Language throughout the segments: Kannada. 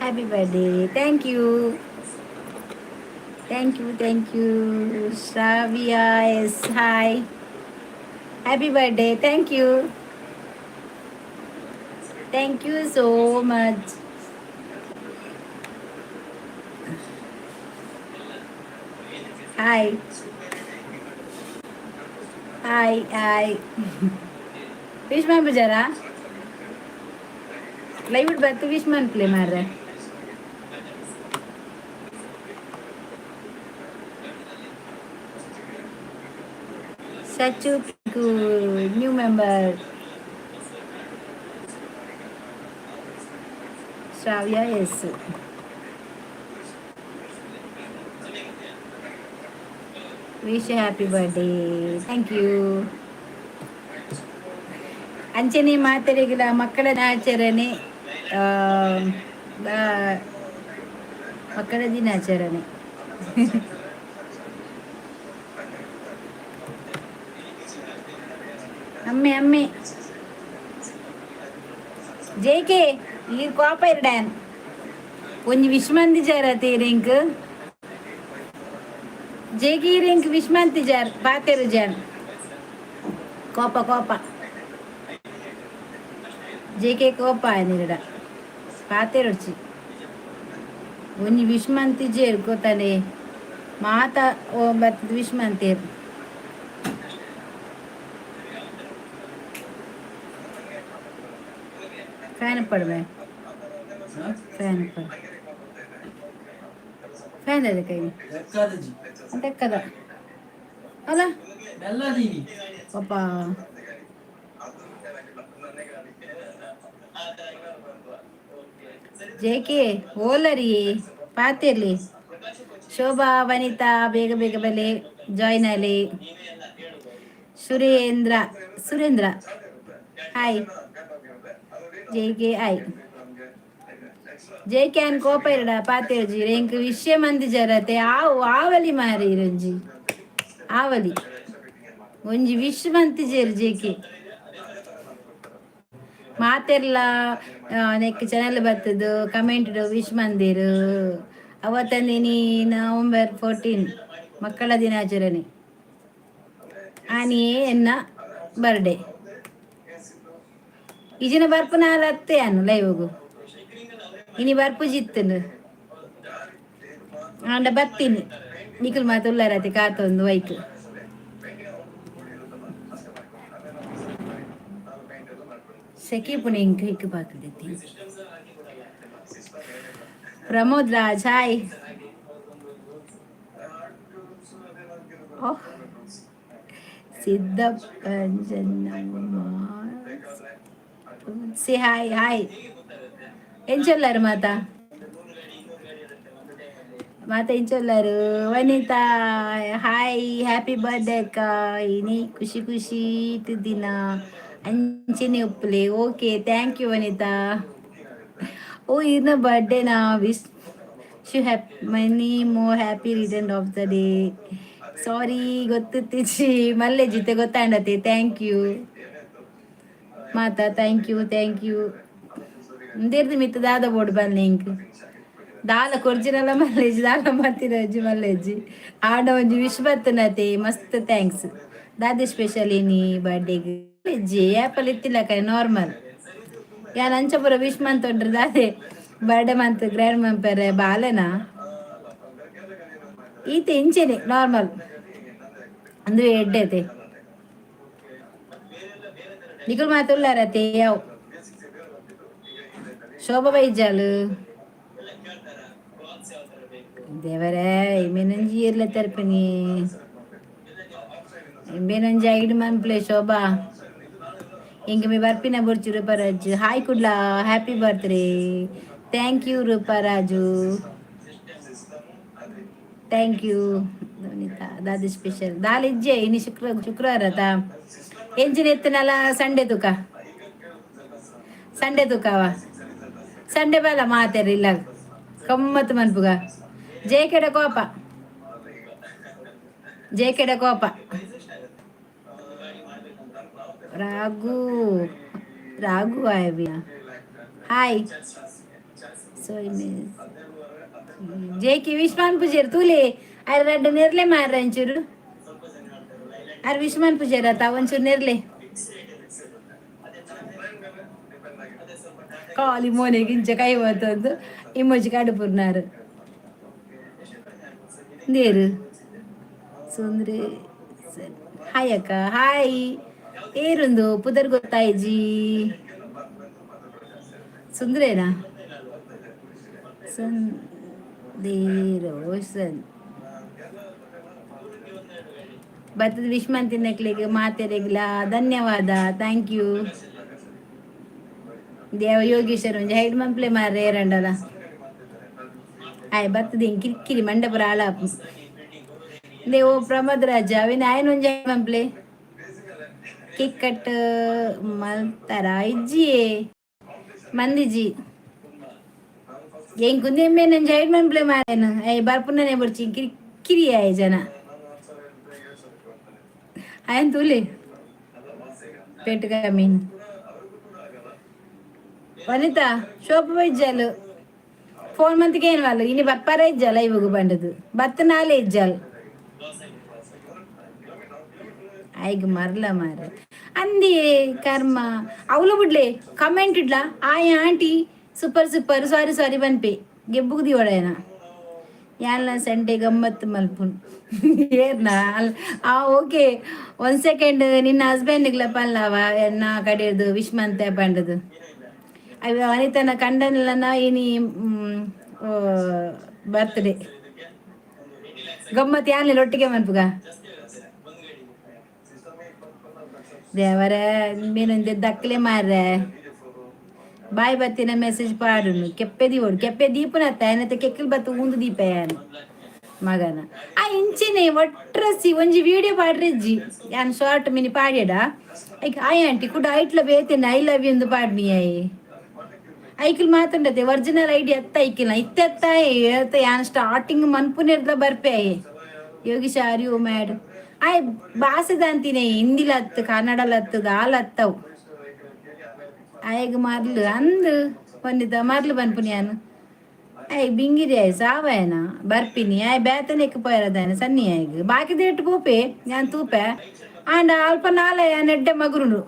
Happy birthday. Thank you. Thank you. Thank you. Shravya. Yes. Hi. Happy birthday. Thank you. Thank you so much. Hi. Hi. Hi. Wish man bajara. Live it back to wish man play marre. Such a good new member. Shravya. Yes. Wish you happy birthday. Thank you. ಅಂಚನೆ ಮಾತರಿಗಳ ಮಕ್ಕಳ ದಿನಾಚರಣೆ ಆ, ಬ- ಮಕ್ಕಳ ದಿನಾಚರಣೆ. ಅಮ್ಮೆ ಅಮ್ಮೆ ಜೇಕೆ ಈ ಕೋಪ ಇರ್ಡ್ಯಾನ್ ಒಂಜಿ ವಿಶ್ಮಂದಿ ಜಾರತೆ ರೆಂಕ್ ಜೇಗಿ ರೆಂಕ್ ವಿಶ್ಮಂತಿ ಜಾರ್ ಪಾತೆರು ಜಾನ್ ಕೋಪ ಕೋಪ ಜೇಕೆ ಕೋಪ ನಿರಡ ಪಾತೆರುಚಿ ಒಂಜಿ ವಿಶ್ಮಂತಿ ಜೇರ್ ಗೊತ್ತಾನೆ ಮಾತ ಓ ಬರ್ತದ ವಿಶ್ಮಂತೇರು ಫ್ಯಾನ್ ಪಡ್ಬೆ ಫ್ಯಾನ್ ಪಡ್ ಫ್ಯಾನ್ ಅದ ಕೈ ಅದಕ್ಕದ ಅಲ್ಲ ಪಾಪ ಜೇಕೆ ಓಲರಿ ಪಾತಿರ್ಲಿ ಶೋಭಾ ವನಿತಾ ಬೇಗ ಬೇಗ ಬಲೆ ಜಾಯ್ನ್ ಅಲ್ಲಿ ಸುರೇಂದ್ರ ಸುರೇಂದ್ರ ಹಾಯ್ ಜೇಕೆ ಹಾಯ್ ಜೇಕೆ ಅನ್ ಕೋಪ ಇರಡ ಪಾತೇರ್ಜಿ ರೇಂಕ್ ವಿಷಯ ಮಂದಿ ಜರತೆ ಆವಲಿ ಮಾರಿ ರಂಜಿ ಆವಲಿ ಒಂಜಿ ವಿಶ್ವ ಮಂತಿ ಜೇರು ಜೇಕೆ ಮಾತೆರ್ಲ ನೆಕ್ ಚಾನಲ್ ಬರ್ತದು ಕಮೆಂಟ್ ವಿಶ್ ಮಂದಿರು ಅವತ್ತಂದಿನಿ November 14 ಮಕ್ಕಳ ದಿನಾಚರಣೆ ಆನಿಯೇ ಎನ್ನ ಬರ್ಡೇ ಇಜಿನ ಬರ್ಪು ನಾಲ್ ಅತ್ತೆ ಅನ್ನು ಲೈವ್ಗು ಇನಿ ಬರ್ಪು ಜಿತ್ತನು ಆಂಡ ಬತ್ತೀನಿ ನಿಖಿಲ್ ಮಾತುಲ್ಲಾರತಿ ಕಾತೊಂದು ವೈಕ್ ಸೆಕೆ ಪುಣೆ ಇಂಕ ಹಿಕ್ಕು ಬಾಕದೈತಿ ಪ್ರಮೋದ್ ರಾಜ್ ಹಾಯ್ ಓಹ್ ಸಿದ್ದಪ್ಪ ಜನ್ನಮ್ಮ ಸಿ ಹಾಯ್ ಹಾಯ್ ಏನ್ ಚೊಲ್ಲಾರು ಮಾತಾ ಮಾತಾ ಏನ್ ಚೊಲ್ಲಾರು ವನಿತಾ ಹಾಯ್ ಹ್ಯಾಪಿ ಬರ್ಡೇ ಅಕ್ಕ ಇನಿ ಖುಷಿ ಖುಷಿ ಇಟ್ಟು ದಿನ ಅಂಚಿನಿ ಉಪ್ಪಲೆ ಓಕೆ ಥ್ಯಾಂಕ್ ಯು ವನಿತಾ ಓ ಇನ್ನ ಬರ್ಡೇನಾ ವಿಶ್ ಶು happy many more happy return of the day sorry ಗೊತ್ತಿತ್ತೀಚಿ ಮಲ್ಲೆ ಜಿತೆ ಗೊತ್ತಾಂಡತೆ ಥ್ಯಾಂಕ್ ಯು ಮಾತಾ ಥ್ಯಾಂಕ್ ಯು ಇಂದೇರ್ದು ಮಿತ್ತ ದಾದ ಬೋರ್ಡು ಬಂದೆ ಇಂಕ್ ದಾಲ ಕೊರ್ಜಿನಲ್ಲ ಮಲ್ಲೇಜಿ ದಾಲ ಮತ್ತಿರಜ್ಜಿ ಮಲ್ಲೇಜಿ ಆಡ ಒಂಜಿ ವಿಶ್ ಬತ್ತನತೆ ಮಸ್ತ್ ಥ್ಯಾಂಕ್ಸ್ ದಾದೆ ಸ್ಪೆಷಲ್ ಏನಿ ಬರ್ಡೇಗೆ ಜಿ ಆ್ಯಪಲ್ ಇತ್ತಿಲ್ಲ ಕೈ ನಾರ್ಮಲ್ ಯಾನ್ ಅಂಚ ಪೂರ ವಿಶ್ ಮಂತೊಂಡ್ರೆ ದಾದೆ ಬರ್ಡೇ ಮಂತ್ ಗ್ರ್ಯಾಂಡ್ ಮಂಪರೆ ಬಾಲೆನಾ ಈತೆ ಇಂಚೆನೆ ನಾರ್ಮಲ್ ಅಂದ್ರೆ ಎಡ್ಡೆತೆ ನಿಖಿಲ್ ಮಾತುಲ್ಲಾರತೆ ಯಾವ ಶೋಭಾ ಬೈಜಾಲು ದೇವರೇ ಇಮೇನಂಜಿ ಇರ್ಲ ತರ್ಪಿನಿ ಇಮೇನಂಜಿ ಐಡ್ ಮಂಪ್ಲೆ ಶೋಭಾ ಹಿಂಗೆ ಮೇ ಬರ್ಪಿನ ಬುರ್ಚಿ Rooparaju hi Kudla happy birthday thank you Rooparaju thank you ಧೋನಿತಾ ದಾದಿ ಸ್ಪೆಷಲ್ ದಾಲಿಜ್ಜೆ ಇನಿ ಶುಕ್ರವಾರ ತಾ ಎಂಚಿನ ಎತ್ತನಲ್ಲ ಸಂಡೆ ತುಕವ ಸಂಡೆ ಬೇಲ ಮಾತಾರ ಇಲ್ಲ ಕಮ್ಮತ್ ಮನ್ಪುಗ ಜೇಕೆಡ ಕೋಪ ಜೇಕೆಡ ಕೋಪ ರಾಘು ರಾಘು ಆಯ್ಬಿಯ ಹಾಯ್ ಸೊ ಜೇಕಿ ವಿಶ್ವಾನ್ ಪೂಜಾರಿ ತೂಲೆ ಅರ್ ರಡ್ಡು ನೆರ್ಲೆ ಮಾರ್ರೆ ಒಂಚೂರು ಅರ್ ವಿಶ್ವಾನ್ ಪೂಜಾರಿ ಆತ ಒಂಚೂರು ನೆರ್ಲೆ ಕಾಲಿ ಮೋನೆಗೆ ಇಂಚ ಕೈ ಬತ್ತಂದು ಇಮ್ಮೊಚ್ಚಿ ಕಡುಪುರ್ನಾರು ನೀರು ಸುಂದ್ರಿ ಸರಿ ಹಾಯ್ ಅಕ್ಕ ಹಾಯ್ ಏರುಂದು ಪುದರ್ ಗೊತ್ತಾಯ್ಜಿ ಸುಂದ್ರೇನಾ ಸಂದೇರೋಷನ್ ಬರ್ತದ ವಿಶ್ಮನ್ ತಿನ್ನಕ್ಲಿಗೆ ಮಾತೆರೆಗ್ಲ ಧನ್ಯವಾದ ಥ್ಯಾಂಕ್ ಯು ದೇವ ಯೋಗೇಶ್ವರ ಒಂಜಿ ಹೈಡ್ ಮಂಪ್ಲೆ ಮಾರ್ರೆ ಏರಂಡಲ ಆಯ್ ಬರ್ತದೆ ಹಿಂಗೆ ಕಿರಿಕಿರಿ ಮಂಡಪುರ ಆಳಾಪು ದೇವೋ ಪ್ರಮೋದ್ ರಾಜ ಅವಿನ ಆಯ್ನ ಒಂಜಿ ಹೈಡ್ ಮಂಪ್ಲೆ ಕೇಕ್ ಕಟ್ ಮಲ್ತಾರ ಇಜ್ಜಿಯೇ ಮಂದಿಜಿ ಏನ್ ಕುಂದಿ ನಂಜಿ ಹೈಡ್ ಮಂಪ್ಲೆ ಮಾರೇನು ಐ ಬರ್ಪುನೇ ಬರ್ಚಿ ಕಿರಿಕಿರಿ ಆಯ್ ಜನ ఆయన తూలే పెట్టుగా మీన్ వనిత ಶೋಭ ಇಜ್ಜಾಲು ಫೋನ್ ಮಂತಿಗೆ ಏನು వాళ్ళు ಇನಿ ಬಪ್ಪಾರ ಇಜ್ಜಾಲ ಇವಾಗ ಬಂಡದು ಬತ್ತ ನಾಳೆ ಇಜ್ಜಾಲ್ ಆಯ್ಗ ಮರ್ಲ ಮಾರ ಅಂದಿ ಕರ್ಮ ಅವಳು ಬಿಡ್ಲೆ ಕಮೆಂಟ್ ಇಡ್ಲಾ ಆಯ್ ಆಂಟಿ ಸೂಪರ್ ಸೂಪರ್ ಸಾರಿ ಸಾರಿ ಬನ್ಪೆ ಗೆಬ್ಬುಗ್ದಿ ಒಡೆಯನ ಯಾನ್ಲ ಸಂಡೆ ಗಮ್ಮತ್ ಮಲ್ಪುನ್ ಏರ್ನಾ ಓಕೆ 1 ಸೆಕೆಂಡ್ ನಿನ್ನ ಹಸ್ಬೆಂಡ್ಗ್ಲ ಪಲ್ಲವ ನಾ ಕಡೆಯದು ವಿಶ್ಮಂತೆ ಪಂಡದು ಅವ ವನಿತನ ಕಂಡನಲ್ಲನ ಇನಿ ಬರ್ತ್ಡೇ ಗಮ್ಮತ್ ಯಾನ್ಲಿ ಒಟ್ಟಿಗೆ ಮನ್ಪುಗ ದೇವರ ಮೀನೊಂದೆ ದಕ್ಲೆ ಮಾರ್ರೆ ಬಾಯ್ ಬತ್ತಿನ ಮೆಸೇಜ್ ಪಾಡುನು ಕೆಪ್ಪೆ ದೀವೋಡು ಕೆಪ್ಪೆ ದೀಪನತ್ತ ಏನತ್ತೆ ಕೆಕ್ಕಲ್ ಬತ್ತು ಉಂದು ದೀಪ ಯಾನು ಮಗನ ಆ ಇಂಚಿನೇ ಒಟ್ರಸಿ ಒಂಜಿ ವಿಡಿಯೋ ಪಾಡ್ರಿಜ್ಜಿ ಯಾನ್ ಶಾರ್ಟ್ ಮಿನಿ ಪಾಡ್ಯಡ ಐಕ್ ಆಯ್ ಆಂಟಿ ಕುಡ ಐಟ್ಲ ಬೇತೇನೆ ಐ ಲವ್ ಯು ಎಂದು ಪಾಡ್ನಿ ಐಕಿಲ್ ಮಾತಂಡತೆ ಒರಿಜಿನಲ್ ಐಡಿ ಅತ್ತ ಐಕಿಲ್ಲ ಇತ್ತೆತ್ತ ಯಾನ್ ಸ್ಟಾರ್ಟಿಂಗ್ ಮನ್ಪುನೆರ್ದ ಬರ್ಪೆ ಯೋಗೀಶ್ ಆರ್ ಯು ಮ್ಯಾಡ್ ಆಯ್ ಭಾಷೆದ ಅಂತಿನೇ ಹಿಂದಿಲ ಹತ್ತು ಕನ್ನಡಲ ಹತ್ತದ ಆಲ್ ಹತ್ತವು ಆಯ್ಗ ಮರ್ಲು ಅಂದು ಒಂದಿದ ಮರ್ಲು ಬನ್ಪುನಿ ಯಾನು ಆಯ್ ಬಿಂಗಿರಿ ಆಯ್ ಸಾವಾಯನ ಬರ್ಪಿನಿ ಆಯ್ ಬೇತನೆ ಎಕ್ಕಿಪೋಯರದಾಯನ ಸನ್ನಿ ಆಯ್ಗ ಬಾಕಿ ದೇಟ್ ಪೋಪೆ ಯಾನ್ ತೂಪೆ ಆಂಡ ಅಲ್ಪ ನಾಲಯ ನೆಡ್ಡೆ ಮಗುರುಂಡು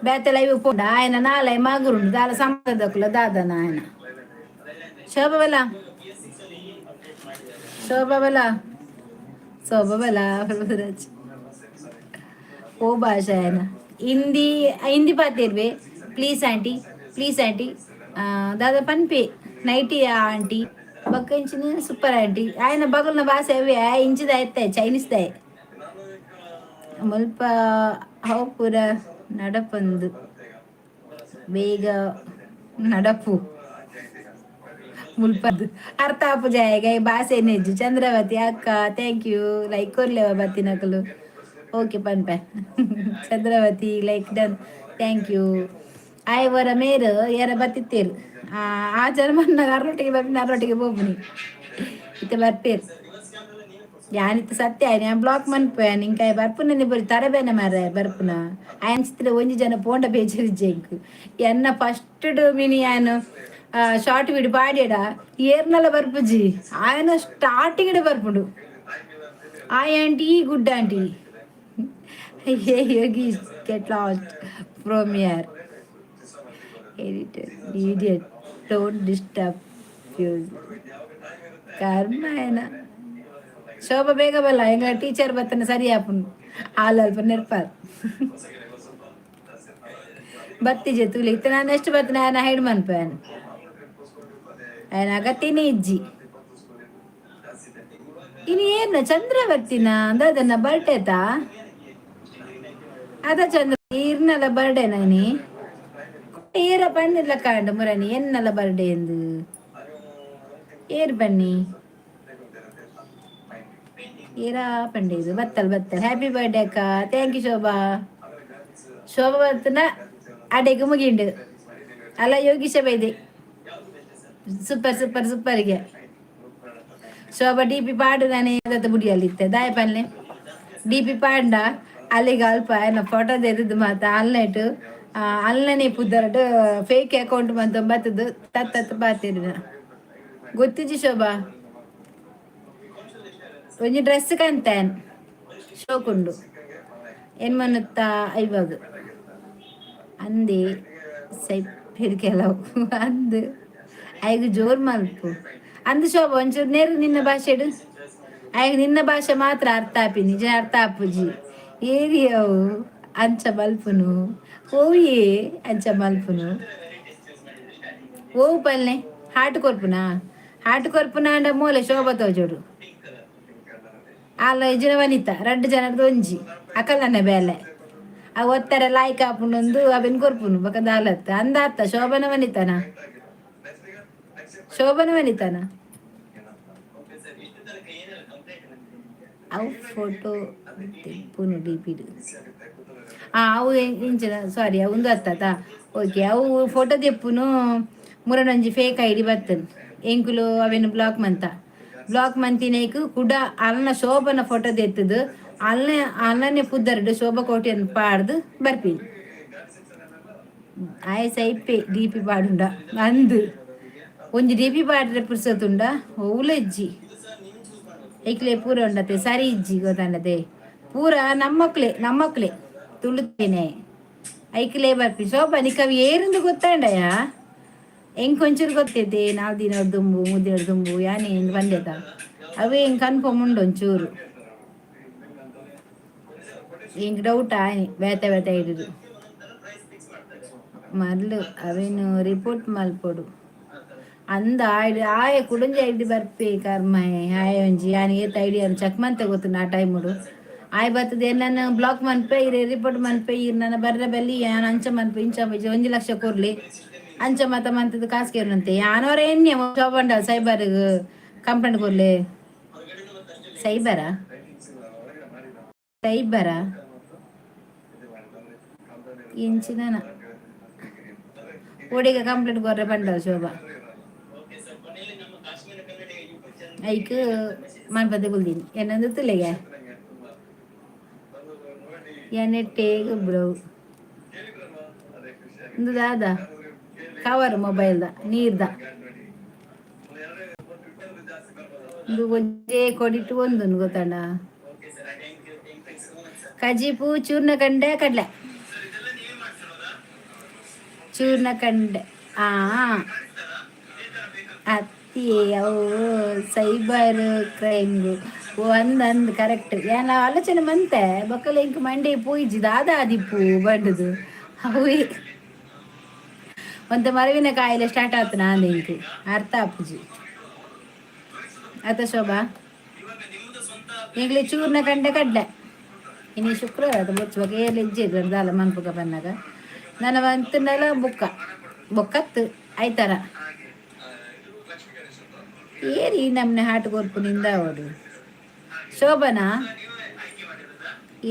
ಬೇತಲ ಇವು ಪೋಂಡ ఆయన ನಾಲಯ ಮಗುರುಂಡು ದಾಲ ಸಂಬಂಧಕ್ಕುಲ ದಾದನ ఆయన ಶೋಭವಲ ಶೋಭವಲ ಶೋಭವಲ ಓ ಭಾಷೆ ఆయన ಹಿಂದಿ ಹಿಂದಿ ಪಾತಿರ್ವೆ ಪ್ಲೀಸ್ ಆಂಟಿ ಪ್ಲೀಸ್ ಆಂಟಿ ದಾದ ಪನ್ಪೆ ನೈಟಿ ಆಂಟಿ ಬಕ್ಕ ಇಂಚಿನ ಸೂಪರ್ ಆಂಟಿ ఆయన ಬಗಲ್ನ ಭಾಷೆ ಅವೇ ಇಂಚಿದ ಎತ್ತಾಯ ಚೈನೀಸ್ದಾಯ ಮುಲ್ಪ ಹೌ ಪೂರ ನಡಪಂದು ಬೇಗ ನಡಪು ಮುಲ್ಪದ್ದು ಅರ್ಥ ಆಪು ಜಾಯಗ ಭಾಷೆ ನೆಜ್ಜು ಚಂದ್ರವತಿ ಅಕ್ಕ ಥ್ಯಾಂಕ್ ಯು ಲೈಕ್ ಕೊರ್ಲೇವ ಬತ್ತಿನಕಲು ಓಕೆ ಪನ್ಪೆ Chandravathi like done thank you ಆಯ್ ವರ ಮೇರು ಯಾರ ಬತ್ತಿತ್ತೇರು ಆ ಜನ್ಮನ್ನ ಅರೊಟ್ಟಿಗೆ ಬರ್ತೀನಿ ಅರೊಟ್ಟಿಗೆ ಹೋಗ್ಬಿನಿ ಇತ್ತೆ ಬರ್ಪೇರು ಯಾನಿತ್ತು ಸತ್ಯ ಆಯ್ನ ಬ್ಲಾಕ್ ಮನ್ಪೆ ನಿಂಕಾಯ್ ಬರ್ಪುನ ಬರೀ ತರಬೇನೆ ಮಾರ ಬರ್ಪುನ ಆಯನ್ ಚಿತ್ರ ಒಂಜಿ ಜನ ಪೋಂಡ ಬೇಜರಿಜ್ಜೆಂಕು ಎನ್ನ ಫಸ್ಟ್ ಮಿನಿ ಆಯನು ಶಾರ್ಟ್ ವಿಡಿಯೋ ಪಾಡ್ಯಡ ಏರ್ನಲ್ಲ ಬರ್ಪುಜಿ ఆయన ಸ್ಟಾರ್ಟಿಂಗ್ ಬರ್ಪುಂಡು ಆಯ್ aunty good aunty Yogi get lost from here editor idiot don't disturb you ಕರ್ಮ ಏನ ಶೋಭ ಬೇಗ ಬಲ್ಲ ಎಂಗ ಟೀಚರ್ ಬತ್ತನ ಸರಿ ಆಪುಂಡು ಹಾಲು ಅಲ್ಪ ನೆರ್ಪಾರ್ ಬತ್ತಿಜೆ ತುಲಿ ಇತ್ತ ನಾನು ಎಷ್ಟು ಬತ್ತನ ಆಯನ ಹೈಡ್ ಮನ್ಪೆ ఆయన ಅಗತ್ಯನೇ ಇಜ್ಜಿ ಇನ್ನು ಏನು ಚಂದ್ರವರ್ತಿನ ಅದನ್ನ ಬರ್ಡೇತಾ ಅದ ಚಂದ್ರ ಈರ್ನಲ್ಲ ಬರ್ಡೇ ನಾನಿ ಏರ ಪಣ್ಣಿಲ್ಲ ಕಾಂಡು ಮುರಣಿ ಎನ್ನಲ್ಲ ಬರ್ಡೇ ಎಂದು ಏರ್ ಬನ್ನಿ ಏರಾ ಪಂಡೇದು ಬತ್ತಲ್ ಬತ್ತಲ್ ಹ್ಯಾಪಿ ಬರ್ಡೇ ಅಕ್ಕ ಥ್ಯಾಂಕ್ ಯು ಶೋಭಾ ಶೋಭಾ ಬರ್ತನ ಅಡೆಗೆ ಮುಗಿಂಡು ಅಲ್ಲ ಯೋಗೀಶ ಬೈದೆ ಸೂಪರ್ ಸೂಪರ್ ಸೂಪರ್ಗೆ ಶೋಭಾ ಡಿ ಪಿ ಪಾಡು ನಾನೇ ಬುಡಿಯಲ್ಲಿತ್ತೆ ದಾಯ ಪಲ್ಲೆ ಡಿ ಪಿ ಪಾಂಡ ಅಲ್ಲಿಗೆ ಅಲ್ಪ ನಾ ಫೋಟೋ ತೆರೆದು ಮಾತ ಆಲ್ನೈಟು ಅಲ್ಲನೆ ಪುದರ್ಡ್ ಫೇಕ್ ಅಕೌಂಟ್ ಬಂತ ಬತ್ತದು ತತ್ತತ್ ಬಾತಿರಿನ ಗೊತ್ತಿಜ್ಜಿ ಶೋಭಾ ಒಂಜಿ ಡ್ರೆಸ್ ಕಂತೇನ್ ಶೋಕುಂಡು ಏನ್ ಮನ್ನುತ್ತ ಐವಾಗ ಅಂದೆ ಸೈಡ್ ಕೆಲವು ಅಂದು ಐದು ಜೋರ್ ಮಲ್ಪು ಅಂದು ಶೋಭ ಒಂಚೂರು ನೇರು ನಿನ್ನ ಭಾಷೆಡು ಐಗ ನಿನ್ನ ಭಾಷೆ ಮಾತ್ರ ಅರ್ಥ ಆಪಿ ನಿಜ ಅರ್ಥ ಆಪುಜಿ ಏರಿಯವು ಅಂಚ ಮಲ್ಪುನು ಓಯೇ ಅಂಚ ಮಲ್ಪುನು ಓವು ಪಲ್ಲೆ ಹಾಟ್ ಕೊರ್ಪುನಾ ಹಾಟ್ ಕೊರ್ಪುನ ಅಂಡ ಮೂಲೆ ಶೋಭ ತೋಜೋಡು ಅಲ್ಲ ಇಜಿನ ವನಿತ ರಡ್ಡು ಜನದ ಒಂಜಿ ಅಕಲನ್ನ ಬೇಲೆ ಆ ಒತ್ತರ ಲಾಯ್ಕ್ ಆಪುಂಡೊಂದು ಅವೆನ್ ಕೊರ್ಪುನು ಬಕ ದಾಲತ್ ಅಂದ ಅತ್ತ ಶೋಭನ ವನಿತನ ಶೋಭನ ವನಿತನ ಅವು ಫೋಟೋ ತೆಪ್ಪುನು ಡಿಪಿಡು ಅವು ಇಂಚಿನ ಸಾರಿ ಅವಂದು ಅತ್ತದ ಓಕೆ ಅವು ಫೋಟೋ ತೆಪ್ಪುನು ಮುರಡೊಂಜಿ ಫೇಕ್ ಐ ಡಿ ಬರ್ತನ್ ಎಂಕುಲು ಅವೆನು ಬ್ಲಾಕ್ ಮಂತಿನೇಕು ಕುಡ ಅಲ್ನ ಶೋಭನ ಫೋಟೋ ತೆತ್ತದು ಅಲ್ಲನೆ ಪುದ್ದರ್ಡು ಶೋಭ ಕೋಟಿಯನ್ನು ಪಾಡ್ದು ಬರ್ಪೀನಿ ಆಯ ಸೈಪೆ ಡಿ ಪಿ ಪಾಡುಂಡ ಅಂದು ಒಂಜಿ ಡಿ ಪಿ ಪಾಡ್ರೆ ಪುರ್ಸತುಂಡ ಓವುಲೆಜ್ಜಿ ಐಕ್ಲೆ ಪೂರ ಉಂಡತೆ ಸರಿ ಇಜ್ಜಿ ಗೊತ್ತಂಡತೆ ಪೂರ ನಮ್ಮಕ್ಲೆ ತುಳುತ್ತೇನೆ ಐಕ್ಲೆ ಬರ್ಪಿ ಶೋಭ ನಿಕವಿ ಏರಿಂದ ಗೊತ್ತಾಂಡಯ ಹೆಂಗ್ ಒಂಚೂರು ಗೊತ್ತೈತೆ 4 ದಿನ ದುಂಬು 3 ದಿನ ದುಂಬು ಯಾನೆ ಹೆಂಗ್ ಬಂದೆತ ಅವೇ ಹೆಂಗ್ ಕನ್ಫರ್ಮ್ ಉಂಡು ಒಂಚೂರು ಹೆಂಗ್ ಡೌಟ್ ಆಯ್ನಿ ಬೇತ ಹಿಡಿದು ಮರ್ಲು ಅವೇನು ರಿಪೋರ್ಟ್ ಮಲ್ಪೊಡು ಅಂದ ಆಯ ಕುಡಂಜ ಐಡಿ ಬರ್ಪೆ ಕರ್ಮಾಯ ಆಯ ಒಂಜಿ ಯಾನ್ ಏತ್ ಐಡಿ ಅನ್ನು ಚೆಕ್ ಮಂತೆ ಗೊತ್ತು ಆ ಟೈಮುಡು ಆಯ್ ಬರ್ತದೆ ನನ್ನ ಬ್ಲಾಕ್ ಮನ್ಪೆ ರಿಪೋರ್ಟ್ ಮನ್ಪೆ ನನ್ನ ಬರ್ರೆ ಬಲ್ಲಿ ಯಾನ್ ಅಂಚ ಮನ್ಪೆ ಇಂಚ 1 ಲಕ್ಷ ಕೊರ್ಲಿ ಅಂಚ ಮತ ಮಂತದ ಕಾಸ್ಕೇರಂತೆ ಯಾನವರ ಎಣ್ಣೆ ಶೋಭಂಡ ಸೈಬರ್ ಕಂಪ್ಲೇಂಟ್ ಕೊರ್ಲೆ ಸೈಬರಾ ಸೈಬರಾ ಇಂಚಿನ ಓಡಿಗ ಕಂಪ್ಲೇಂಟ್ ಕೊರ್ರೆ ಬಂಡದ ಶೋಭಾ ಐಕ್ ಮನ್ಪದೆ ಕುಲ್ದೀನಿ ಏನಂದು ತುಲೆಗೆ ಎನ್ನೆಟ್ಟೇಗ ಬ್ರವ್ ಇಂದು ದಾದ ಕವರ್ ಮೊಬೈಲ್ದ ನೀರ್ದ ಇದು ಒಂಜೇ ಕೊಡಿಟ್ಟು ಒಂದೊಂದು ಗೊತ್ತಂಡ ಕಜಿಪು ಚೂರ್ಣ ಕಂಡೆ ಕಡ್ಲೆ ಚೂರ್ಣ ಕಂಡೆ ಅತ್ತಿ ಅವು ಸೈಬರ್ ಕ್ರೈಮ್ಗು ಒಂದಂದು ಕರೆಕ್ಟ್ ಏನ ಆಲೋಚನೆ ಮಂತೆ ಬಕ್ಕಲ ಇಂಕ್ ಮಂಡೆ ಪೋಯಿಜಿ ದಾದ ಆದಿಪ್ಪು ಬಂಡದು ಅವು ಒಂತ ಮರವಿನ ಕಾಯಿಲೆ ಸ್ಟಾರ್ಟ್ ಆತು ನಾನು ಇಂಕ್ ಅರ್ಥ ಆಪುಜಿ ಆತ ಶೋಭಾ ಈಗಲೇ ಚೂರ್ನ ಕಂಡೆ ಕಡ್ಲೆ ಇನ್ನು ಶುಕ್ರವಾರ ಅದು ಬೊಚ್ಚುವಾಗ ಏರ್ಲ ಇಜ್ಜೆ ದೊಡ್ಡದಲ್ಲ ಮನ್ಪುಗ ಬನ್ನಾಗ ನನ್ನ ಬಂತಂದಲ್ಲ ಬೊಕ್ಕತ್ತು ಆಯ್ತಾರ ಏರಿ ನಮ್ಮನೆ ಹಾಟ್ ಕೊರ್ಪು ನಿಂದ ಅವಡು ಶೋಭನಾ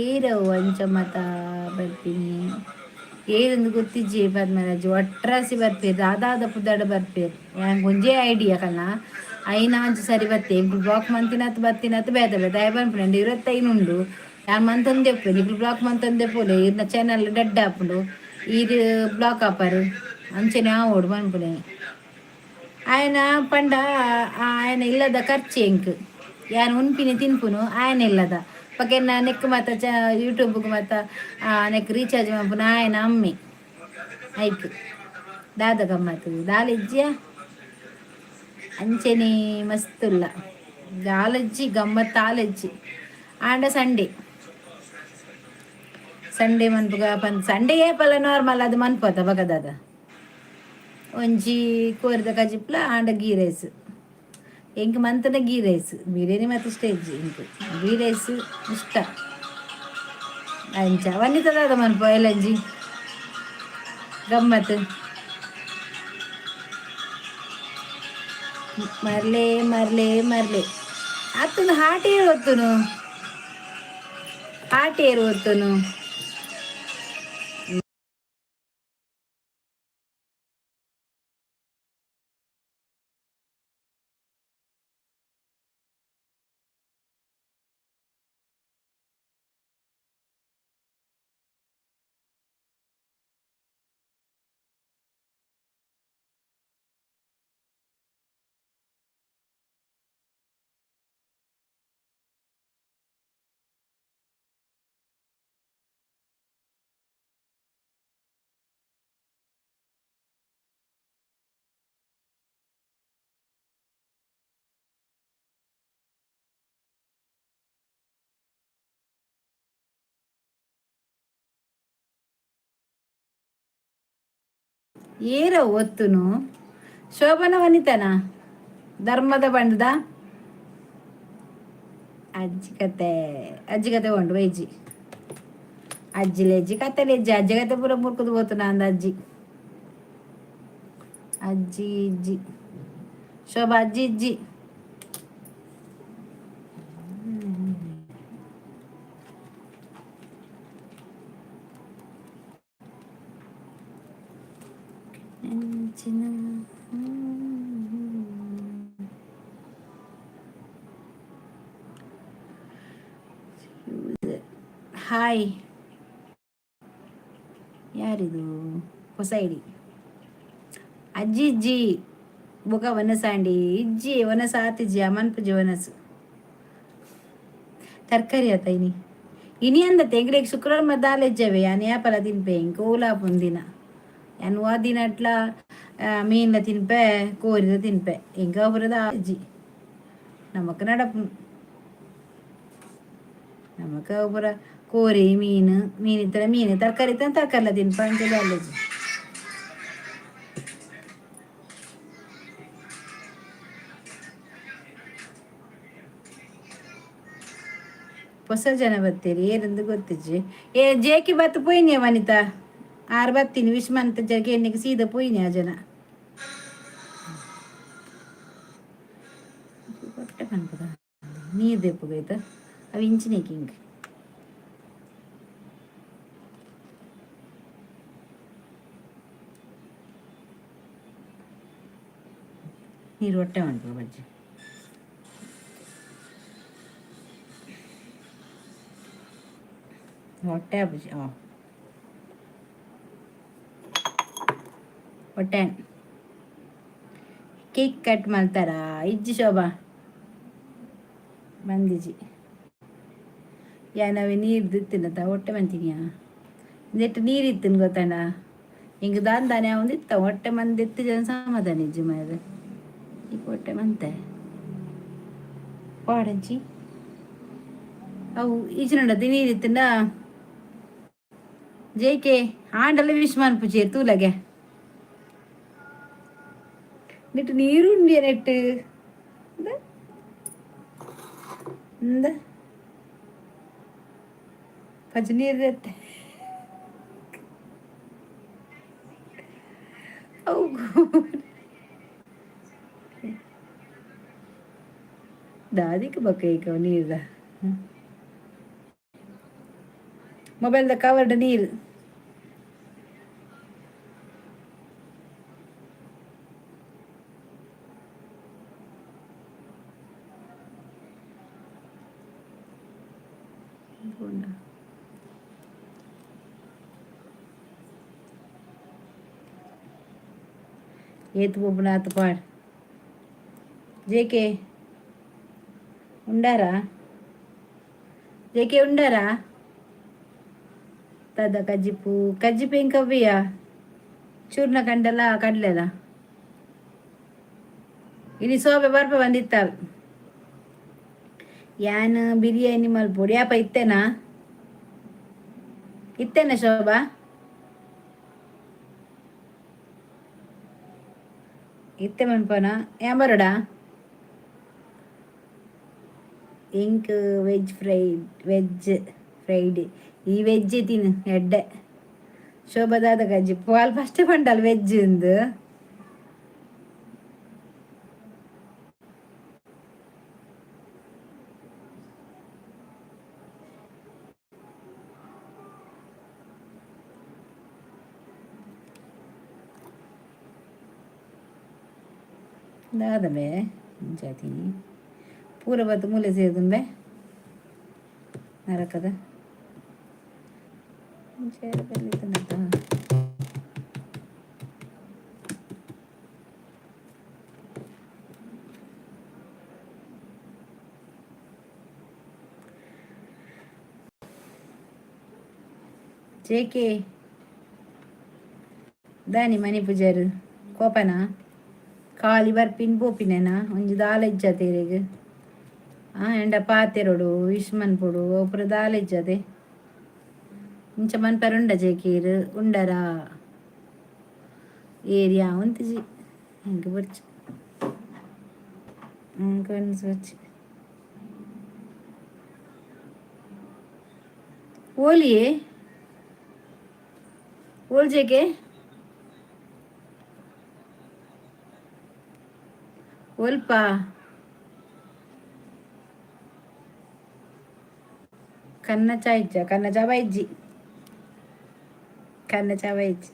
ಏರವು ಅಂಚ ಮತ ಬರ್ತೀನಿ ಏರಂದು ಗೊತ್ತಿಜ್ಜಿ ಪದ್ಮರಾಜು ಒಟ್ರಾಸಿ ಬರ್ಪೇರು ದಾದಾದ ಪುದಾಡ ಬರ್ಪೇರು ಹೆಂಗೆ ಒಂಜೇ ಐಡಿಯಾ ಕಣ್ಣ ಐನಾಂಚು ಸರಿ ಬತ್ತೆ ಬ್ಲಾಕ್ ಬರ್ತಿನತ್ ಬೇದ ದಯ ಬಂದ್ಬಿಡು 25 ಉಂಡು ಯಾರು ಮಂತಂದೆ ಇಬ್ರು ಬ್ಲಾಕ್ ಮಂತಂದೆ ಪೋಲೆ ಇರ್ನ ಚಾನಲ್ ಡೆಡ್ ಆಪುಂಡು ಇದು ಬ್ಲಾಕ್ ಆಪಾರು ಅಂಚನೆ ಓಡು ಬಂದ್ಬಿಡೆ ఆయన ಪಂಡ ఆయన ಇಲ್ಲದ ಖರ್ಚು ಎಂಕ್ ಯಾನು ಉನ್ಪಿನಿ ತಿನ್ಪುನು ఆయన ಇಲ್ಲದ ಪಕೆನ್ನ ನೆಕ್ ಮತ್ತ ಯೂಟ್ಯೂಬ್ಗೆ ಮತ್ತ ನೆಕ್ ರೀಚಾರ್ಜ್ ಮಾಡ್ಪುನ ఆయన ಅಮ್ಮಿ ಐಕ್ ದಾದ ಗಮ್ಮತ್ತು ದಾಲಿಜ್ಜಿಯ ಅಂಚನೆ ಮಸ್ತುಲ್ಲ ದಾಲಜ್ಜಿ ಗಮ್ಮತ್ ಆಲಜ್ಜಿ ಆಂಡ ಸಂಡೇ ಮನ್ಪುಗ ಸಂಡೇ ಏಪಲ ನಾರ್ಮಲ್ ಅದು ಮನ್ಪೋತ ಬಗದಾದ ಒಂಜಿ ಕೋರಿದ ಕಜಿಪ್ಲ ಆಂಡ ಗೀ ರೈಸ್ ಎಂಕ್ ಮಂತನ ಗೀ ರೈಸ್ ಬಿರಿಯಾನಿ ಮತ್ತು ಸ್ಟೇಜ್ ಇಂಕ್ ಗೀ ರೈಸ್ ಇಷ್ಟ ಅಂಚ ವನ್ನಿತದಾದ ಮನ್ಪು ಎಲ್ಲಂಜಿ ಗಮ್ಮತ್ ಮರ್ಲೆ ಮರ್ಲೆ ಮರ್ಲೆ ಅತ್ತೊಂದು ಹಾಟೇರು ಹೊತ್ತುನು ಏರ ಒತ್ತುನು ಶೋಭನ ವನಿತನ ಧರ್ಮದ ಬಂಡದ ಅಜ್ಜಿ ಕತೆ ಉಂಡು ವೈಜಿ ಅಜ್ಜಿ ಕತೆಲೆಜ್ಜಿ ಅಜ್ಜಿ ಕತೆ ಪೂರ ಮುರ್ಕುದು ಹೋತು ನಂದು ಅಜ್ಜಿ ಅಜ್ಜಿ ಇಜ್ಜಿ ಶೋಭಾ ಅಜ್ಜಿ ಇಜ್ಜಿ ಹಾಯ್ ಯಾರಿದು ಹೊಸ ಐಡಿ ಅಜ್ಜಿ ಇಜ್ಜಿ ಬೊಕ ವನಸಾಂಡಿ ಇಜ್ಜಿ ವನಸ ಆತಿಜ್ಜಿ ಮನ್ಪುಜಿ ವನಸು ತರಕಾರಿ ಆತ ಇನಿ ಅಂದ ತೆಂಗ್ರೆಗ್ ಶುಕ್ರವಾರ ಮದ್ದಾಲೆಜ್ಜವೆ ಯಾನ್ ಯಾಪಲ ತಿನ್ಪೆ ಇಂಕ ಓಲಾಪುಂದಿನ ಯಾನ್ ಆ ದಿನ ಅಟ್ಲ ಮೀನ್ಲ ತಿನ್ಪೆ ಕೋರಿದ ತಿನ್ಪೆ ಇಂಕ ಬರದ ಅಜ್ಜಿ ನಮಕ್ ನಡಪು ನಮಕ್ ಒಬ್ಬರ ಕೋರಿ ಮೀನ್ ಇತ್ತರ ಮೀನು ತರಕಾರಿ ಇತ್ತ ತರಕಾರಿಲ ತಿನ್ಪ ಅಂಚೆ ಅಲ್ಲಜ್ಜಿ ಹೊಸ ಜನ ಬರ್ತೀರಿ ಏನಂದು ಗೊತ್ತಿಜ್ಜಿ ಜೇಕಿ ಬತ್ತು ಪೋಯ್ನಿ ವನಿತಾ ಆರು ಬರ್ತೀನಿ ವಿಶ್ ಮಂತ್ ಜಗೆ ಎಣ್ಣಿಗೆ ಸೀದಾ ಪೋಯ್ನಿ ಆ ಜನ ಹೊಟ್ಟೆ ಕನ್ಪದ ನೀರು ದೆಪ್ಪಗಾಯ್ತಾ ಅವು ಇಂಚಿನೇಕಿ ಹಿಂಗೆ ನೀರು ಹೊಟ್ಟೆ ಮಾಡ್ಬೇಕು ಬಜ್ಜಿ ಹೊಟ್ಟೆ ಬಜ್ಜಿ ಹೊಟ್ಟೆ ಕೇಕ್ ಕಟ್ ಮಾಡ್ತಾರ ಇಜ್ಜಿ ಶೋಭಾ ಬಂದಿಜಿ ನಾವೇ ನೀರು ದಿತ್ತಿನತ್ತ ಹೊಟ್ಟೆ ಬಂತೀನಿಯಾ ನೆಟ್ಟು ನೀರು ಇತ್ತಿನ ಗೊತ್ತಣ್ಣ ಹಿಂಗೆ ದಾನೆ ಒಂದಿತ್ತ ಹೊಟ್ಟೆ ಮಂದಿ ಎತ್ತಿ ಜನ ಸಮಾಧಾನ ಇಜ್ಜಿ ಮಾರ ಈಗ ಹೊಟ್ಟೆ ಮಂತೆ ಪಾಡಜ್ಜಿ ಅವು ಈಚಿನೊಂಡದ್ದು ನೀರಿತ್ತಿನ ಜೇಕೆ ಆಂಡಲ್ಲ ವಿಶ್ ಮನ್ಪುಜಿ ತೂಲಗೆ ನೆಟ್ಟು ನೀರು ಉಂಡಿಯ ನೆಟ್ಟು ಪಜ ನೀರು ಎತ್ತೆ ದಾದಿಗೆ ಬಕ್ಕ ಈಗ ನೀರ್ದ ಮೊಬೈಲ್ದ ಕವರ್ಡ್ ನೀರು ఏతు బొబ్బునాథ పాడు జేకే ఉండారా జేకే ఉండారా ತದ ಕಜ್ಜಿಪು ಹೆಂಗೆ ಕವ್ವಿಯ ಚೂರ್ನ ಕಂಡಲ್ಲ ಕಡ್ಲೆಲ್ಲ ಇನಿ ಸೋಬೆ ಬರ್ಪ ಬಂದಿತ್ತಾಳ ಯಾನ್ ಬಿರಿಯಾನಿ ಮಲ್ಪೊಡಿ ಯಾಪ ಇತ್ತೇನಾ ಶೋಭಾ ಇತ್ತೆ ಮನ್ಪನ ಯಾಂಬರಡ ಇಂಕ್ ವೆಜ್ ಫ್ರೈಡ್ ಈ ವೆಜ್ ತಿನ್ನು ಎಡ್ಡೆ ಶೋಭದಾದ ಕಜ್ಜಿ ಪಾಲ್ ಫಸ್ಟ್ ಪಂಡಲ್ ವೆಜ್ ಇಂದು ದಾದಬೆ ಜಾತಿ ಪೂರ ಬತ್ತು ಮೂಲೆ ಸೇದುಂಬೆ ನರಕದ ಜೇಕೆ ದಾನಿ ಮನೆ ಪೂಜಾರು ಕೋಪನ ಖಾಲಿ ಬರ್ಪಿನ್ ಬೋಪಿನೇನ ಒಂಜಿ ದಾಲ ಇಜ್ಜತೆರೆಗ್ ಎಂಡ ಪಾತೆರೊಡು ವಿಶ್ಮನ್ ಪೊಡು ಒಪ್ಪುರ ದಾಲ ಇಜ್ಜದೆ ಇಂಚ ಮನ್ಪರ ಉಂಡ ಜೇಕೀರ್ ಉಂಡರ ಏರಿಯಾ ಅಂತಿಜಿ ಹಿಂಗೆ ಬರ್ಚಿ ಕಣ್ಸು ಬರ್ಚಿ ಓಲಿಯೇ ಓಲ್ಜೆಗೆ ಒಲ್ಪ ಕನ್ನ ಚಾಯ್ಜ ಕನ್ನ ಚವೈಜ್ಜಿ ಕನ್ನ ಚವೈಜ್ಜಿ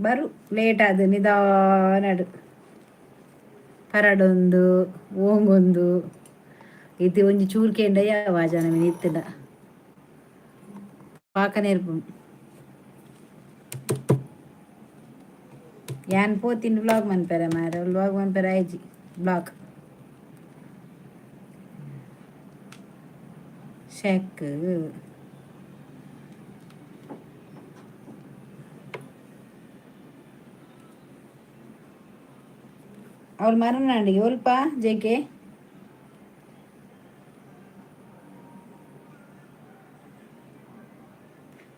ಬರು ಲೇಟ್ ಆದ ನಿಧಾನಡು ಪರಡೊಂದು ಓಂಗೊಂದು ಇದು ಒಂಜಿ ಚೂರ್ಕೆಂಡ ಯಾವ ಜನ ಇತ್ತದ ಪಾಕನೇರ್ಪು ಯಾನ್ ಪೋತಿನ ವ್ಲಾಗ್ ಮನ್ಪೆರ ಮಾರ ವ್ಲಾಗ್ ಮನ್ಪೆರ ಐಜಿ ಬ್ಲಾಗ್ ಶೆಕ್ ಅವ್ರು ಮರನಾಡಿಗೆ ಒಲ್ಪ ಜೇಕೆ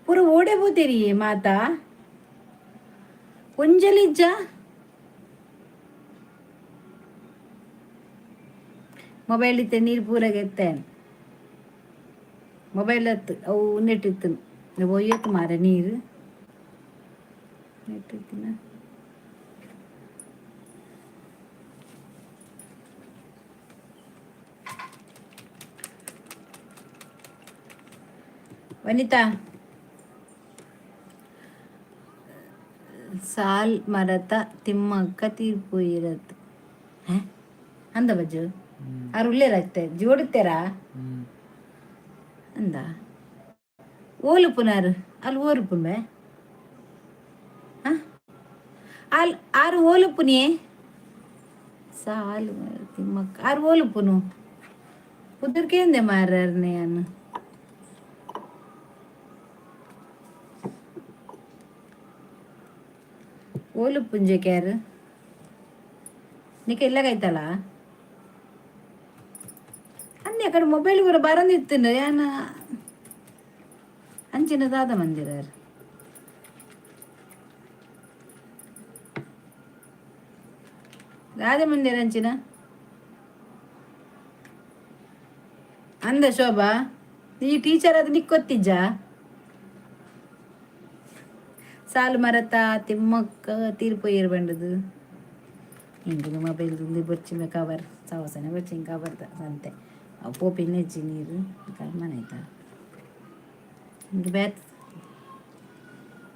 ಪೂರ ಓಡೆ ಬೋತೀರಿ ಮಾತಾ ಒಂಜಲಿಜ್ಜ ಮೊಬೈಲ್ ಇತ್ತೆ ನೀರು ಪೂರಾಗ ಎತ್ತೇನೆ ಮೊಬೈಲ್ ಹತ್ತು ಅವು ನೆಟ್ಟಿತ್ತು ಒಯ್ಯತ್ತು ಮಾರ ನೀರು ನೆಟ್ಟಿತ್ತಿನ ವನಿತಾ ಸಾಲ್ ಮರತ ತಿಮ್ಮಕ್ಕ ತೀರ್ಪು ಇರತ್ತು ಅಂದ ಬಜ್ಜು ಅವ್ರು ಉಳ್ಳೇರಾಗ್ತೆ ಜೋಡುತ್ತೇರಾ ಅಂದ ಓಲುಪುನಾರು ಅಲ್ಲಿ ಓರುಪುಂಬೆ ಅಲ್ಲಿ ಆರು ಓಲುಪುನಿಯೇ ಸಾಲು ತಿಮ್ಮಕ್ಕ ಆರು ಓಲುಪುನು ಕುದುರ್ಕೇಂದೆ ಮಾರನೆ ಅನ್ನು ಓಲು ಪುಂಜೆ ಕ್ಯಾರು ನೀಕ ಇಲ್ಲಗೈತಲ್ಲ ಅನ್ನಿ ಅಕಡೆ ಮೊಬೈಲ್ ಕೂಡ ಬರಂದಿತ್ತು ಯಾನ ಅಂಚಿನ ದಾದ ಮಂದಿರ ದಾದ ಮಂದಿರ ಅಂಚಿನ ಅಂದ ಶೋಭಾ ಈ ಟೀಚರ್ ಅದು ನಿಕ್ಕೊತ್ತಿಜ್ಜ ಸಾಲು ಮರತ ತಿಮ್ಮಕ್ಕ ತೀರ್ಪು ಇರ್ಬಂಡದು ಹಿಂಗೆ ಮೊಬೈಲ್ ತುಂಬಿ ಬೊಚ್ಚಿನ ಕವರ್ ಸವಸನೆ ಬೊಚ್ಚಿನ ಕವರ್ದ ಸಂತೆ ಅವು ಪೋಪಿನ ಹೆಚ್ಚಿ ನೀರು ಮನೆ ಆಯ್ತಾ ಹಿಂಗೆ ಬ್ಯಾತ್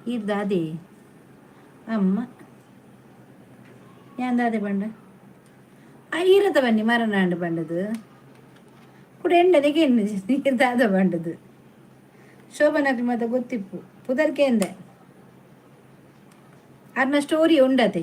ಇರ್ದಾದೆ ಅಮ್ಮ ಯಾಂದಾದೆ ಬಂಡ ಈರತ ಬನ್ನಿ ಮರನಾಂಡು ಬಂಡದು ಕೂಡ ಎಂಡನೆಗೆ ನೀರ್ದಾದ ಬಂಡದು ಶೋಭನಕ್ಕೆ ಮತ್ತೆ ಗೊತ್ತಿಪ್ಪು ಪುದರ್ಕೆ ಎಂದೆ ಅರ್ನ ಸ್ಟೋರಿ ಉಂಡತೆ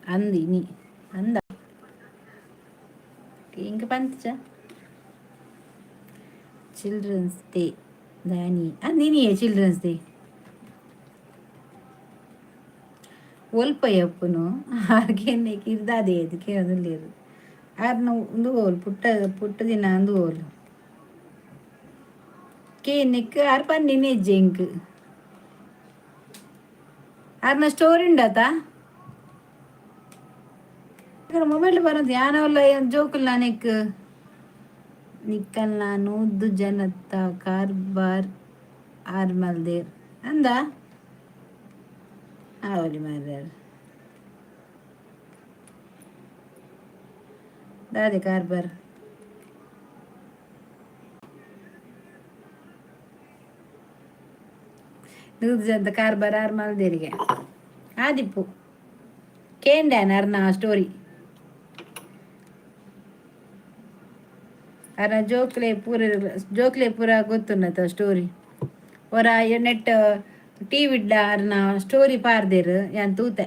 ಅಂದಿ ನೀ ಅಂದ ಹಿಂಗೆ ಪಂಚ ಚಿಲ್ಡ್ರನ್ಸ್ ಡೇ ದಾನಿ ನೀನಿಯೇ ಚಿಲ್ಡ್ರನ್ಸ್ ಡೇ ಒಲ್ಪ ಯಪ್ಪನು ಆರ್ಗೆನೆ ಕಿರ್ದಾದೆ ಅದಕ್ಕೆ ಅದಲ್ಲೇರು ಆರ್ನ ಒಂದು ಹೋಲ್ ಪುಟ್ಟ ಪುಟ್ಟ ದಿನ ಅಂದು ಹೋಲ್ ಕೇನಿಕ್ ಆರ್ ಪನ್ನಿನ ಜೆಂಕ್ ಆರ್ನ ಸ್ಟೋರಿ ಉಂಡಾತ ಮೊಬೈಲ್ ಬರೋದು ಯಾನವಲ್ಲ ಜೋಕುಲ್ ನಾನಿಕ್ ನಿಕ್ಕಲ್ ನಾನು ಉದ್ದು ಜನತ್ತ ಕಾರ್ಬಾರ್ ಆರ್ಮಲ್ದೇರ್ ಅಂದ ಅವಲಿ ಮಾರ್ಯಾರ ದಾದೆ ಕಾರ್ಬಾರ್ ದುಡ್ಡು ಜನತ ಕಾರ್ಬಾರ್ ಆರ್ಮಲ್ದೇರಿಗೆ ಆದಿಪ್ಪು ಕೇಂಡ್ಯಾನ ಅರ್ನ ಸ್ಟೋರಿ ಅರ ಜೋಕ್ಲೆ ಪೂರ ಗೊತ್ತುಂಡತ ಸ್ಟೋರಿ ಒರ ನೆಟ್ ಟಿವಿ ಇಡ್ಲ ಅರ್ನ ಸ್ಟೋರಿ ಪಾರ್ದೇರು ಯಾನ್ ತೂತೆ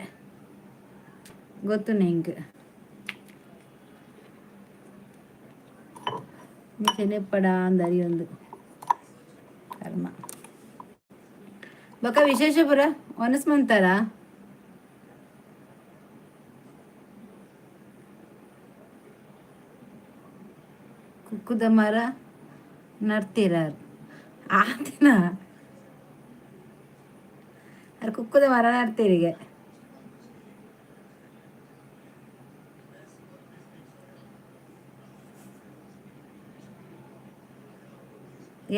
ಗೊತ್ತುಂಡು ಹೆಂಗೆ ನೆಪ್ಪಡ ಅಂದರಿ ಒಂದು ಕರ್ಮ ಬೊಕ ವಿಶೇಷ ಪುರ ಒನಸ್ಮಂತಾರ ಕುಕ್ಕುದ ಮರ ನಡ್ತೀರಾರು ಆತಿನ ಅದು ಕುಕ್ಕುದ ಮರ ನಡ್ತೀರಿಗೆ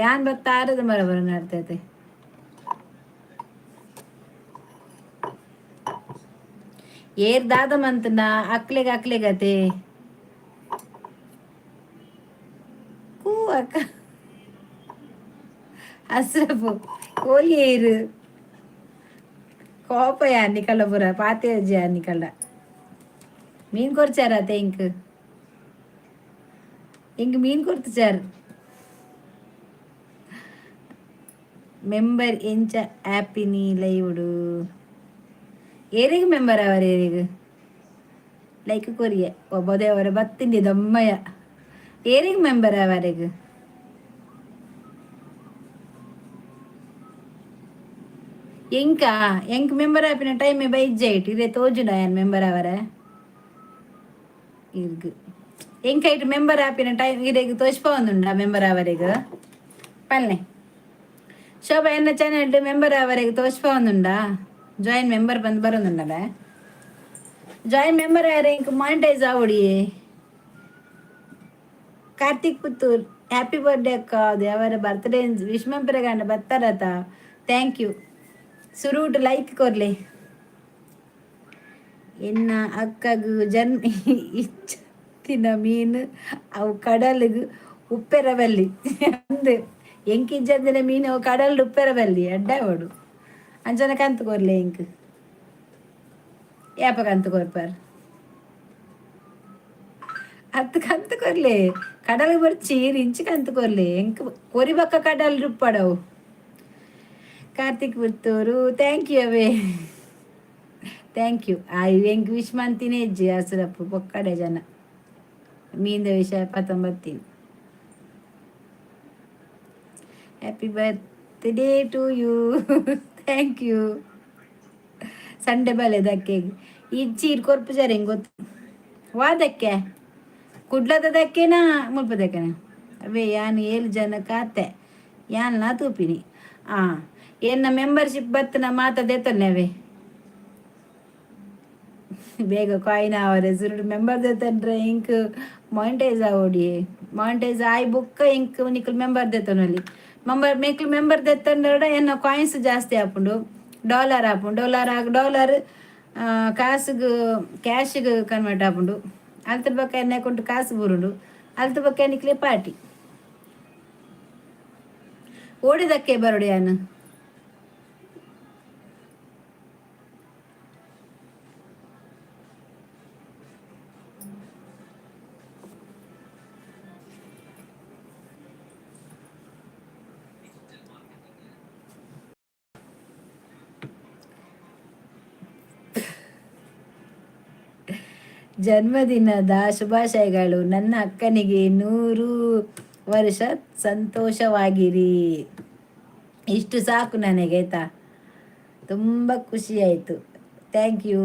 ಯಾನ್ ಬತ್ತ ಆರದ ಮರ ಬರ ನಡ್ತೈತೆ ಏರ್ ದಾದ ಮಂತನ ಅಕ್ಲೆಗತೆ ಕೂ ಅಕ್ಕ ಅಸ್ರಫು ಕೋಲಿ ಏರು ಕೋಪ ಯಾನಿಕಲ್ಲ ಪುರ ಪಾತೇಜಿ ಯಾನಿಕಲ್ಲ ಮೀನ್ ಕೊರ್ಚಾರ ಎಂಕ್ ಮೀನ್ ಕೊರ್ಚಾರ ಮೆಂಬರ್ ಎಂಚ ಆ್ಯಪಿನಿ ಲೈವ್ಡು ಏರಿಗ ಮೆಂಬರ್ ಅವರ ಏರಿಗ ಲೈಕ್ ಕೊರಿಯ ಒಬ್ಬದೇ ಅವರ ಬತ್ತಿಂಡಿ ದಮ್ಮಯ್ಯ ಏರಿಗ ಮೆಂಬರ್ ಅವರಿಗ ಎಂಕ್ ಮೆಂಬರ್ ಆಪಿನ ಟೈಮೆ ಬೈಜೈಟ್ ಇದೇ ತೋಜುನ ಏನ್ ಮೆಂಬರ್ ಅವರ ಇರ್ಗ್ ಎಂಕೈಟ್ ಮೆಂಬರ್ ಆಪಿನ ಟೈಮ್ ಇರೇಗ ತೋಚ್ಪೊಂದುಂಡ ಮೆಂಬರ್ ಅವರಿಗ ಪಲ್ಲೆ ಶೋಭಾ ಎನ್ನ ಚಾನೆಲ್ ಮೆಂಬರ್ ಅವರಿಗೆ ತೋಚ್ಪೊಂದುಂಡ ಜಾಯಿನ್ ಮೆಂಬರ್ ಬಂದು ಬರೋದುಂಡಲ್ಲ ಜಾಯಿನ್ ಮೆಂಬರ್ ಆದ್ರೆ ಇಂಕ ಮಾನಿಟೈಸ್ ಆವಡಿಯೇ ಕಾರ್ತಿಕ್ ಪುತ್ತೂರ್ ಹ್ಯಾಪಿ ಬರ್ಡೇ ಅಕ್ಕ ಅದು ಅವರ ಬರ್ತ್ಡೇ ವಿಶ್ ಮಂಪರೆಗಂಡ ಬರ್ತಾರತ ಥ್ಯಾಂಕ್ ಯು ಸುರೂಟ್ ಲೈಕ್ ಕೊರ್ಲೆ ಎನ್ನ ಅಕ್ಕಗು ಇಚ್ಚಿನ ಮೀನು ಅವು ಕಡಲಿಗು ಉಪ್ಪೆರವಲ್ಲಿ ಅಂದು ಎಂಕಿಜ್ಜಂದಿನ ಮೀನು ಅವು ಕಡಲ್ ಉಪ್ಪೆರವಲ್ಲಿ ಅಡ್ಡಾವಡು ಅಂಚನ ಕಂತು ಕೊರ್ಲೆ ಇಂಕ್ ಯಾಪ ಕಂತು ಕೊರ್ಪಾರ ಅತ್ತು ಕಂತು ಕೊರ್ಲೆ ಕಡಲ್ ಬರ್ಚಿ ಇಂಚು ಕಂತು ಕೊರ್ಲೆ ಎಂಕ್ ಕೊರಿಬಕ್ಕ ಕಡಲ್ ರುಪ್ಪಡವು ಕಾರ್ತಿಕ್ ಪುತ್ತೂರು ಥ್ಯಾಂಕ್ ಯು ಅವೇ ಥ್ಯಾಂಕ್ ಯು ಎಂಕ್ ವಿಶ್ ಮಂತಿನೇ ಹೆಜ್ಜೆ ಹಸುರಪ್ಪು ಪೊಕ್ಕಡೆ ಜನ ಮೀಂದ ವಿಷಯ 19 happy birthday to you thank you Sunday ಬಲೆದಕ್ಕೆ ಇಜ್ಜೀರ್ ಕೊರ್ಪು ಜರ ಹೆಂಗೆ ಗೊತ್ತು ವಾದಕ್ಕೆ ಕುಡ್ಲದಕ್ಕೆನಾ ಮುಲ್ಪದಕ್ಕೆನ ಅವೇ ಯಾನ್ 7 ಜನ ಕಾತೆ ಯಾನ್ ನಾ ತೂಪಿನಿ ಏನ ಮೆಂಬರ್ಶಿಪ್ ಬತ್ತನ ಮಾತದೆತ್ತನೆ ಅವೇ ಬೇಗ ಕಾಯಿನ ಅವರೇ ಸುರುಡು ಮೆಂಬರ್ ದೇತಂದ್ರೆ ಇಂಕ್ ಮಾನಿಟೈಸ್ ಆವೋಡಿ ಮಾನಿಟೈಸ್ ಆಯ್ ಬುಕ್ಕ ಇಂಕ್ ನಿಕ್ಲು ಮೆಂಬರ್ ದೇತನಲ್ಲಿ ಮೇಕ್ಲು ಮೆಂಬರ್ ದೆತ್ತಂಡ ಎನ್ನ ಕಾಯಿನ್ಸ್ ಜಾಸ್ತಿ ಹಾಪುಂಡು ಡಾಲರ್ ಹಾಪುಂಡು ಡಾಲರ್ ಕಾಸುಗು ಕ್ಯಾಶ್ಗೆ ಕನ್ವರ್ಟ್ ಹಾಪುಂಡು ಅಲ್ತರ ಬಕ್ಕ ಎನ್ನ ಅಕೌಂಟ್ ಕಾಸು ಬುರುಂಡು ಅಲ್ತ ಬಕ್ಕ ಎನ್ನಿಕ್ಲೆ ಪಾರ್ಟಿ ಓಡಿದಕ್ಕೆ ಬರೋಡಿ ಯಾನು ಜನ್ಮದಿನದ ಶುಭಾಶಯಗಳು. ನನ್ನ ಅಕ್ಕನಿಗೆ 100 ವರ್ಷ ಸಂತೋಷವಾಗಿರಿ. ಇಷ್ಟು ಸಾಕು ನನಗೆ ಆಯ್ತಾ. ತುಂಬ ಖುಷಿ ಆಯಿತು. Thank you.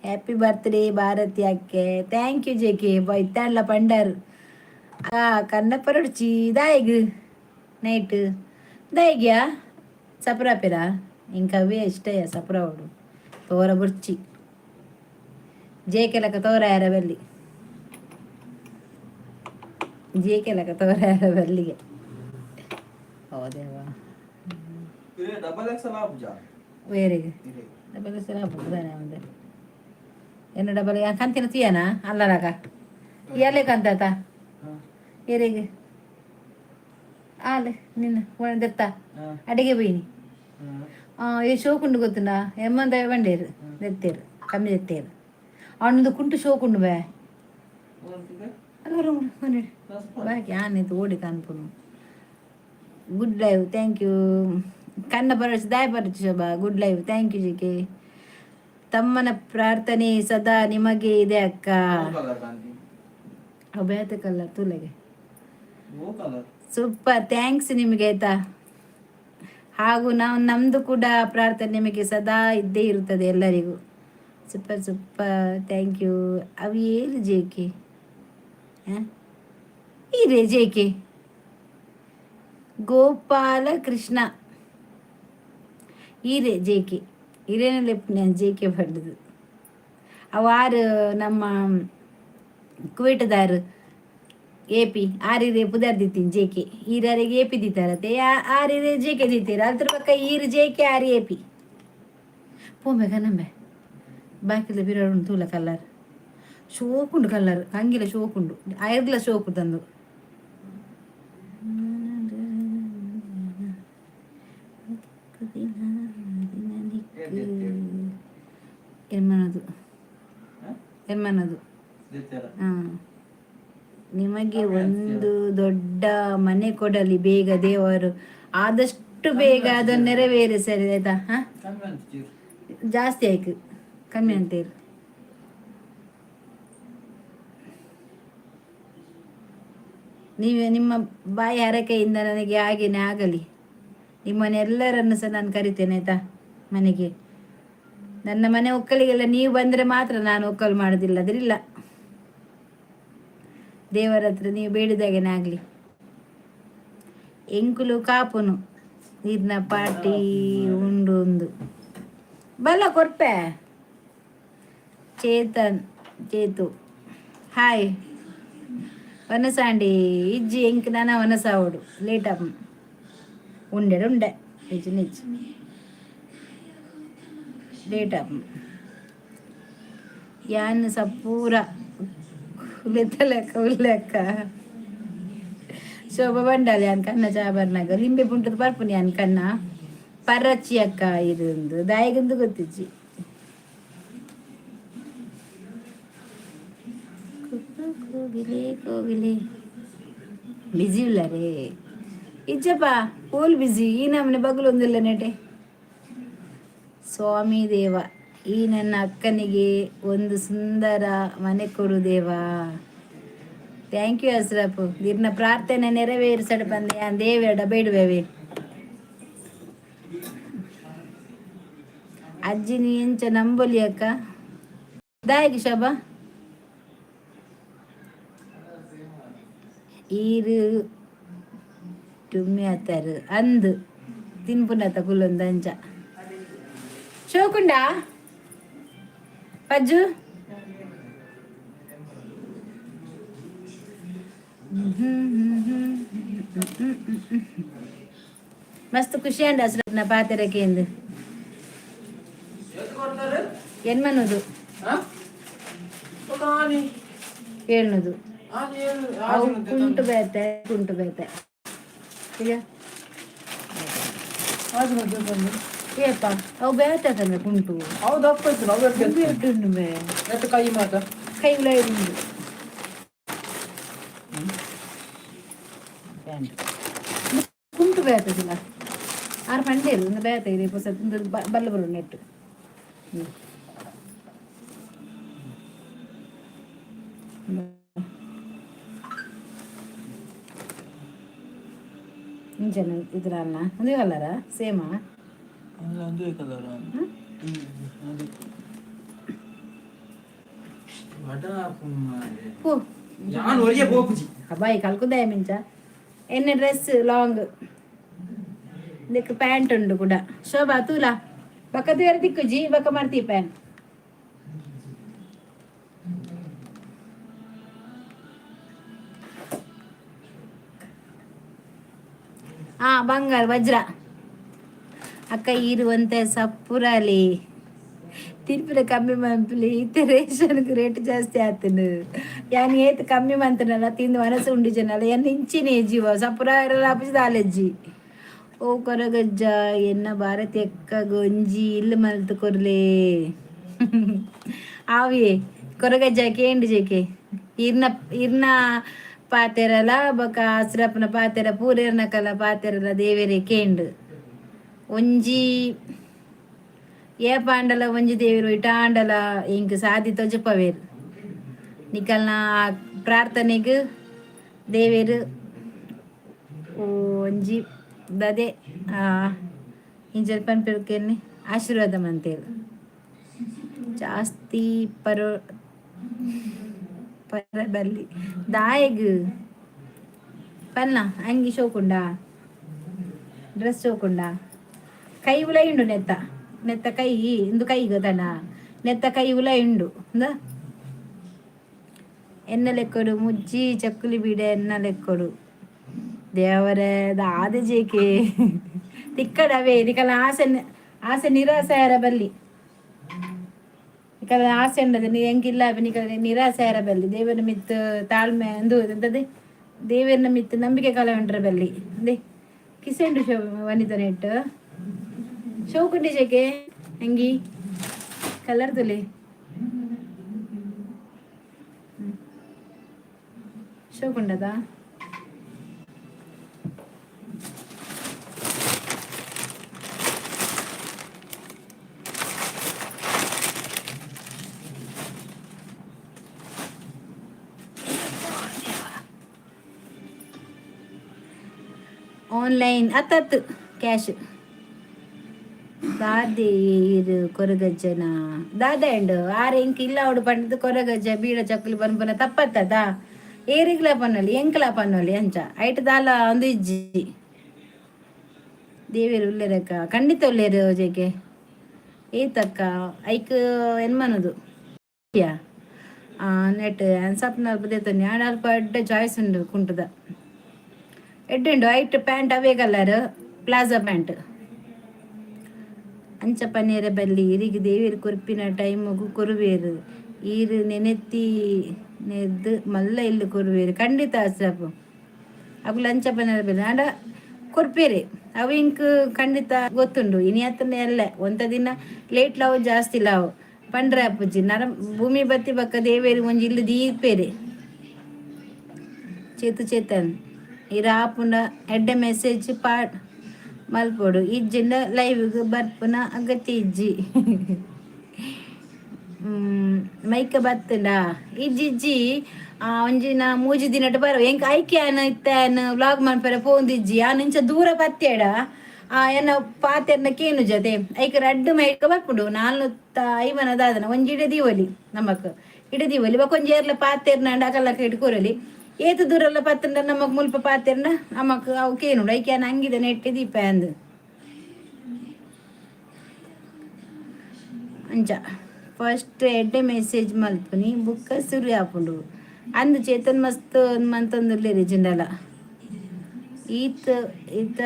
Happy birthday Bharathi ಅಕ್ಕೆ. Thank you JK. ಇತ್ತಾಡ್ಲ ಪಂಡರ್ ಕನ್ನಪ್ಪರೊಡ್ಚಿ ದಾಯಿಗ್ ನೈಟ್ ದಾಯಿಗ್ಯಾ ಸಪ್ರಾಪೆರ ಇಂಕವೇ ಇಷ್ಟಯ ಸಪ್ರ ಅವಡು ತೋರ ಬುರ್ಚಿ ಜೇಕೆಲಕ ತೋರ ಯಾರ ಬಲ್ಲಿ ಜೇಕೆಲಕ ತೋರ ಯಾರ ಬಲ್ಲಿಗೆ ಹೌದೇವಾ వేరేగా డబ్బులు ఇస్తే రాబోతుందానే ఉంది ఎన్న డబ్బులు కంతిన తీయనా అల్లరాక ఇయ్యాలే కంత వేరేగా ఆలే నిన్న తెత్తా అడిగే పోయిని ఏ షోకుండు ಗೊತ್ತುಂಡ ಎಮ್ಮಂದ ಬಂಡೇರು ತೆತ್ತೇರು ಕಮ್ಮಿ ತೆತ್ತೇರು ಅವನದು ಕುಂಟು ಶೋಕುಂಡು ಬೇ ಬಾಕಿ ಆನಿತ್ತು ಓಡಿ ಕಾನ್ಪುನು ಗುಡ್ ಲೈವ್ ಥ್ಯಾಂಕ್ ಯು ಕನ್ನ ಪರಚ ದಾಯ ಪರಚ Shobha good live thank you GK ತಮ್ಮನ ಪ್ರಾರ್ಥನೆ ಸದಾ ನಿಮಗೆ ಇದೆ ಅಕ್ಕ ಅಭ್ಯಾತ ಕಲರ್ ತುಲೆಗೆ ಸೂಪರ್ ಥ್ಯಾಂಕ್ಸ್ ನಿಮಗೆ ಆಯ್ತಾ ಹಾಗೂ ನಮ್ದು ಕೂಡ ಪ್ರಾರ್ಥನೆ ನಿಮಗೆ ಸದಾ ಇದ್ದೇ ಇರುತ್ತದೆ ಎಲ್ಲರಿಗೂ ಸೂಪರ್ ಸೂಪರ್ ಥ್ಯಾಂಕ್ ಯು ಅವು ಏನು ಜೇಕೆ ಇದೆ ಜೇಕೆ ಗೋಪಾಲ ಕೃಷ್ಣ ಈರೆ ಜೇಕೆ ಹಿರೇನಲ್ಲಿ ನಾನು ಜೇಕೆ ಬಡ್ದು ಅವಾರು ನಮ್ಮ ಕುವೇಟದಾರು ಎ ಪಿ ಆರಿರೆ ಪುದರ್ ದಿತ್ತೀನಿ ಜೇಕೆ ಈರಿಗೆ ಎ ಪಿ ದಿತ್ತಾರತ್ತೆ ಆರಿರೆ ಜೇಕೆ ದಿತ್ತೀರ ಅದ್ರ ಪಕ್ಕ ಈರು ಜೇಕೆ ಆರಿ ಎ ಪಿ ಪೋಂಬೆ ಕನಂಬೆ ಬಾಕಿಲ ಬಿರೋಡು ತೂಲ ಕಲ್ಲರ್ ಶೋಕುಂಡು ಕಲ್ಲರ್ ಹಂಗಿಲ್ಲ ಶೋಕುಂಡು ಐರ್ಗ್ಲ ಶೋಕು ತಂದು ಎಮ್ಮನದು ಹಾಂ ನಿಮಗೆ ಒಂದು ದೊಡ್ಡ ಮನೆ ಕೊಡಲಿ ಬೇಗ ದೇವರು ಆದಷ್ಟು ಬೇಗ ಅದನ್ನು ನೆರವೇರಿಸಲಿ ಆಯ್ತಾ ಹಾಂ ಜಾಸ್ತಿ ಆಯ್ತು ಕಮ್ಮಿ ಅಂತೀರಿ ನೀವೇ ನಿಮ್ಮ ಬಾಯಿ ಹರಕೆಯಿಂದ ನನಗೆ ಹಾಗೇನೆ ಆಗಲಿ ನಿಮ್ಮನ್ನೆಲ್ಲರನ್ನು ಸಹ ನಾನು ಕರಿತೇನೆ ಆಯ್ತಾ ಮನೆಗೆ ನನ್ನ ಮನೆ ಒಕ್ಕಲಿಗೆಲ್ಲ ನೀವು ಬಂದರೆ ಮಾತ್ರ ನಾನು ಒಕ್ಕಲು ಮಾಡೋದಿಲ್ಲ ಅದ್ರಿಲ್ಲ ದೇವರ ಹತ್ರ ನೀವು ಬೇಡಿದಾಗೇನೆ ಆಗಲಿ ಎಂಕುಲು ಕಾಪುನು ನೀರಿನ ಪಾಟಿ ಉಂಡು ಒಂದು ಬಲ್ಲ ಕೊರ್ಪೆ ಚೇತು ಹಾಯ್ ವನಸಾಂಡಿ ಇಜ್ಜಿ ಎಂಕ್ ನಾನ ವನಸಾವಡು ಲೇಟಪ್ ಉಂಡೆ ನಿಜ ಲೇಟಪ್ ಯಾನ್ ಸಪೂರ ಉಲ್ಲೆಕ್ಕ ಶೋಭ ಬಂಡಾలి ಯಾನ್ ಕನ್ನ ಚಾಬರ್ನಾಗ ಲಿಂಬೆ ಪುಂಟದ ಬರ್ಪುನಿ ಯಾನ್ ಕನ್ನ ಪರಚಿ ಅಕ್ಕ ಇದೊಂದು ದಾಯಿಗೊಂದು ಗೊತ್ತಿಜ್ಜಿ ಕೋಗಿಲೆ ಬಿಜಿ ಇಲ್ಲ ರೇ ಇಜ್ಜಪ್ಪ ಫುಲ್ ಬಿಜಿ ಈ ನಮ್ಮನೆ ಬಗ್ಲು ಒಂದಿಲ್ಲ ನೆಟೆ ಸ್ವಾಮಿ ದೇವ ಈ ನನ್ನ ಅಕ್ಕನಿಗೆ ಒಂದು ಸುಂದರ ಮನೆ ಕೊಡು ದೇವ ಥ್ಯಾಂಕ್ ಯು ಅಸ್ರಫ್ ನಿನ್ನ ಪ್ರಾರ್ಥನೆ ನೆರವೇರಿಸಲು ಬಂದೆ ದೇವೇಡ ಬೇಡುವೆ ಅಜ್ಜಿ ನೀ ಎಂಚ ನಂಬೊಲಿ ಅಕ್ಕ ದಾಯಿಗೆ ಶೋಭಾ ಈರು ತುಮ್ಮಿ ಆತಾರು ಅಂದು ತಿನ್ಪುನತ ಕುಲ್ಲೊಂದು ಅಂಚ ಶೋಕುಂಡ ಪಜ್ಜು ಮಸ್ತ್ ಖುಷಿ ಅಂಡ ಅಸ್ರಫ್ನ ಪಾತೆರಕ್ಕೆ ಎಂದು ಎನ್ಮನದು ಹೇಳ್ನದು ಅವು ಕುಂಟು ಬೇತೆ ಈಗ ಏಪ್ಪ ಅವು ಬೇತೆ ತಂದ್ರೆ ಕುಂಟು ಕೈ ಉಂಡು ಕುಂಟು ಬೇತದಿಲ್ಲ ಆರು ಪಂಡೆ ಇರು ಬೇತ ಇದೆ ಬಲ್ಲ ಬರು ನೆಟ್ಟು ಇಂಜನ್ ಇದ್ರಲ್ಲ ಒಂದೇ ಕಲರ ಸೇಮಾ ಒಂದೇ ಕಲರ ಅబ్బాయి కలుకుదాయ మించ ఎన్ని డ్రెస్ లాంగ్ దిక్కు ప్యాంట్ ఉండు కూడా శోభా తూలా బక్క తీర దిక్కుజి బక్క మర్తి ప్యాంట్ ಬಂಗಾರ ವಜ್ರ ಅಕ್ಕ ಇರುವಂತೆ ಸಪ್ಪುರಾಲಿ ತಿರ್ಪಿನ ಕಮ್ಮಿ ಮಂಪ್ಲಿ ಇತ್ತೆ ರೇಷನ್ಗೆ ರೇಟ್ ಜಾಸ್ತಿ ಆತನು ಯಾನ್ ಏತ್ ಕಮ್ಮಿ ಮಂತನಲ್ಲ ತಿಂದು ಮನಸ್ಸು ಉಂಡಿಜನಲ್ಲ ಎನ್ನ ಇಂಚಿನೇ ಜೀವ ಸಪುರ ಆಪಿಸಿದ ಆಲೆಜ್ಜಿ ಓ ಕೊರಗಜ್ಜ ಎನ್ನ ಭಾರತಿ ಅಕ್ಕ ಗೊಂಜಿ ಇಲ್ಲ ಮಲ್ತು ಕೊರ್ಲೆ ಆವಿಯೇ కొరగజ్జాకి ఏంటి చేకి ఇర్న ఇర్న పాతెరల బొక అస్రప్న పాతెర పూరేర్న కల పాతెరల ದೇವೆರೆ ಕೇಂಡ್ ಒಂಜಿ ఏ పాండల ಒಂಜಿ ದೇವರು ಇಟಾಂಡಲ ಇಂಕ್ ಸಾದಿ ತೊಜಪವೇರು ನಿಕಲ್ನ ಪ್ರಾರ್ಥನೆಗ್ ದೇವೆರು ಒಂಜಿ ದದೆ ಇಂಜಲ್ ಪನ್ಪೆರ್ಕೆರ್ನಿ ಆಶೀರ್ವಾದ ಮಂತೇರು ಜಾಸ್ತಿ ಪರಬಲ್ಲಿ ದಾಯಗ್ ಪನ್ನ ಅಂಗಿ ಶೋಕುಂಡ ಡ್ರೆಸ್ ಶೋಕುಂಡ ಕೈ ಉಲ ಇಂಡು ನೆತ್ತ ನೆತ್ತ ಕೈ ಇಂದು ಕೈ ಗದನ ನೆತ್ತ ಕೈ ಉಲ ಇಂಡು ಎನ್ನ ಲೆಕ್ಕಡು ಮುಜ್ಜಿ ಚಕ್ಕುಲಿ ಬೀಡೆ ಎನ್ನ ಲೆಕ್ಕಡು ದೇವರೇ ದಾದ ಜೇಕೆ ತಿಕ್ಕಡವೇ ನಿಕಲ ಆಸೆ ನಿರಾಸೆಯರ ಬಲ್ಲಿ ನಿಕಲ ಆಸೆ ಉಂಡದು ನೀ ಹೆಂಗಿಲ್ಲ ನಿಕಲ ನಿರಾಸೆಯರ ಬಲ್ಲಿ ದೇವರ ಮಿತ್ ತಾಳ್ಮೆ ಅಂದು ಎಂತದೆ ದೇವರನ ಮಿತ್ ನಂಬಿಕೆ ಕಾಲ ಉಂಡ್ರ ಬಲ್ಲಿ ಅಂದೆ ಕಿಸೆಂಡು ಶೋ ವನಿತ ನೆಟ್ ಶೋಕುಂಡಿ ಜೇಕೆ ಹೆಂಗಿ ಕಲರ್ ತುಲಿ ಶೋಕುಂಡದಾ ಆನ್ಲೈನ್ ಅತ್ತತ್ತು ಕ್ಯಾಶ್ ದಾದೇರು ಕೊರಗಜ್ಜನ ದಾದ ಎಂಡು ಆರೆ ಇಂಕ್ ಇಲ್ಲ ಅವಡು ಪಂಡದು ಕೊರಗಜ್ಜ ಬೀಡ ಚಕ್ಕುಲು ಪನ್ಪುನ ತಪ್ಪತ್ತದ ಏರಿಗ್ಲ ಪನ್ನೊಲಿ ಎಂಕ್ಲ ಪನ್ನೊಲಿ ಅಂಚ ಐಟ್ ದಾಲ ಒಂದು ಇಜ್ಜಿ ದೇವೇರು ಉಲ್ಲೇರಕ್ಕ ಖಂಡಿತ ಉಲ್ಲೇರು ಜೇಕೆ ಏತಕ್ಕ ಐಕ್ ಎನ್ಮನದು ನೆಟ್ ಸಪ್ನ ದೇತೊಂದು ಆಡ ಅಲ್ಪ ಎಡ್ಡೆ ಚಾಯ್ಸ್ ಉಂಡು ಕುಂಟದ ಎಡ್ಡುಂಡು ಐಟ್ ಪ್ಯಾಂಟ್ ಅವೇ ಕಲರ್ ಪ್ಲಾಜಾ ಪ್ಯಾಂಟ್ ಅಂಚ ಪನ್ನೀರ ಬಲ್ಲಿ ಇರಿಗೆ ದೇವಿರು ಕೊರ್ಪಿನ ಟೈಮಗು ಕೊರುವೇರು ಈರು ನೆನೆತ್ತಿ ನೆದ್ದು ಮಲ್ಲ ಇಲ್ಲಿ ಕೊರುವೇರು ಖಂಡಿತ ಅಸ್ರಪ್ಪು ಅವು ಲಂಚ ಪನ್ನೀರ ಬಲ್ಲಿ ಆಡ ಕೊರ್ಪೇರೆ ಅವು ಇಂಕ್ ಖಂಡಿತ ಗೊತ್ತುಂಡು ಇನಿ ಹತ್ತನೇ ಎಲ್ಲ ಒಂತ ದಿನ ಲೇಟ್ ಲಾವು ಜಾಸ್ತಿ ಲಾವು ಪಂಡ್ರೆ ಅಪ್ಪುಜಿ ಭೂಮಿ ಬತ್ತಿ ಬಕ್ಕ ದೇವೇರಿ ಒಂಜಿ ಇಲ್ಲಿ ದೀಪೇರೆ ಚೇತನ್ ಇರಾಪುಂಡ ಎಡ್ಡೆ ಮೆಸೇಜ್ ಮಲ್ಪೊಡು ಇಜ್ಜಿಂದ ಲೈವ್ಗೆ ಬರ್ಪುನ ಅಗತ್ಯ ಇಜ್ಜಿ ಮೈಕ ಬತ್ತಂಡ ಇಜ್ಜಿಜ್ಜಿ ಒಂಜಿನ ಮೂಜಿ ದಿನಟ ಬರೋ ಎಂಕ್ ಐಕ್ಯಾನ ಇತ್ತಾನ ವ್ಲಾಗ್ ಮಾಡ್ಪರ ಪೋಂದಿಜ್ಜಿ ಇಂಚ ದೂರ ಬತ್ತೇಡ ಎನ್ನ ಪಾತೆರ್ನ ಕೇನು ಜತೆ ಐಕ ರಡ್ಡು ಮೈಕ ಬರ್ಪುಂಡು 450 ದಾದನ ಒಂಜಿ ಇಡ ದೀವಲಿ ನಮಕ್ ಇಡ ದೀವಲಿ ಬಕೊಂಜಿ ಏರ್ಲ ಪಾತೆರ್ನ ಅಕಲ್ಲಕ ಇಟ್ಕೊರಲಿ ಏತು ದೂರಲ್ಲ ಪತ್ತಂಡ ನಮಕ್ ಮುಲ್ಪ ಪಾತೆರ್ನ ನಮಕ್ ಅವು ಕೇನುಡು ಐಕ್ಯಾನ ಹಂಗಿದೆ ನೆಟ್ಟೆ ದೀಪ ಅಂದು ಅಂಚ ಫಸ್ಟ್ ಎಡ್ಡೆ ಮೆಸೇಜ್ ಮಲ್ಪುನಿ ಬುಕ್ಕ ಸುರಿ ಹಾಪುಂಡು ಅಂದು ಚೇತನ್ ಮಸ್ತ್ ಮಂತೊಂದುಲ್ಲೇರಿ ಜಿಂಡಲ ಈತ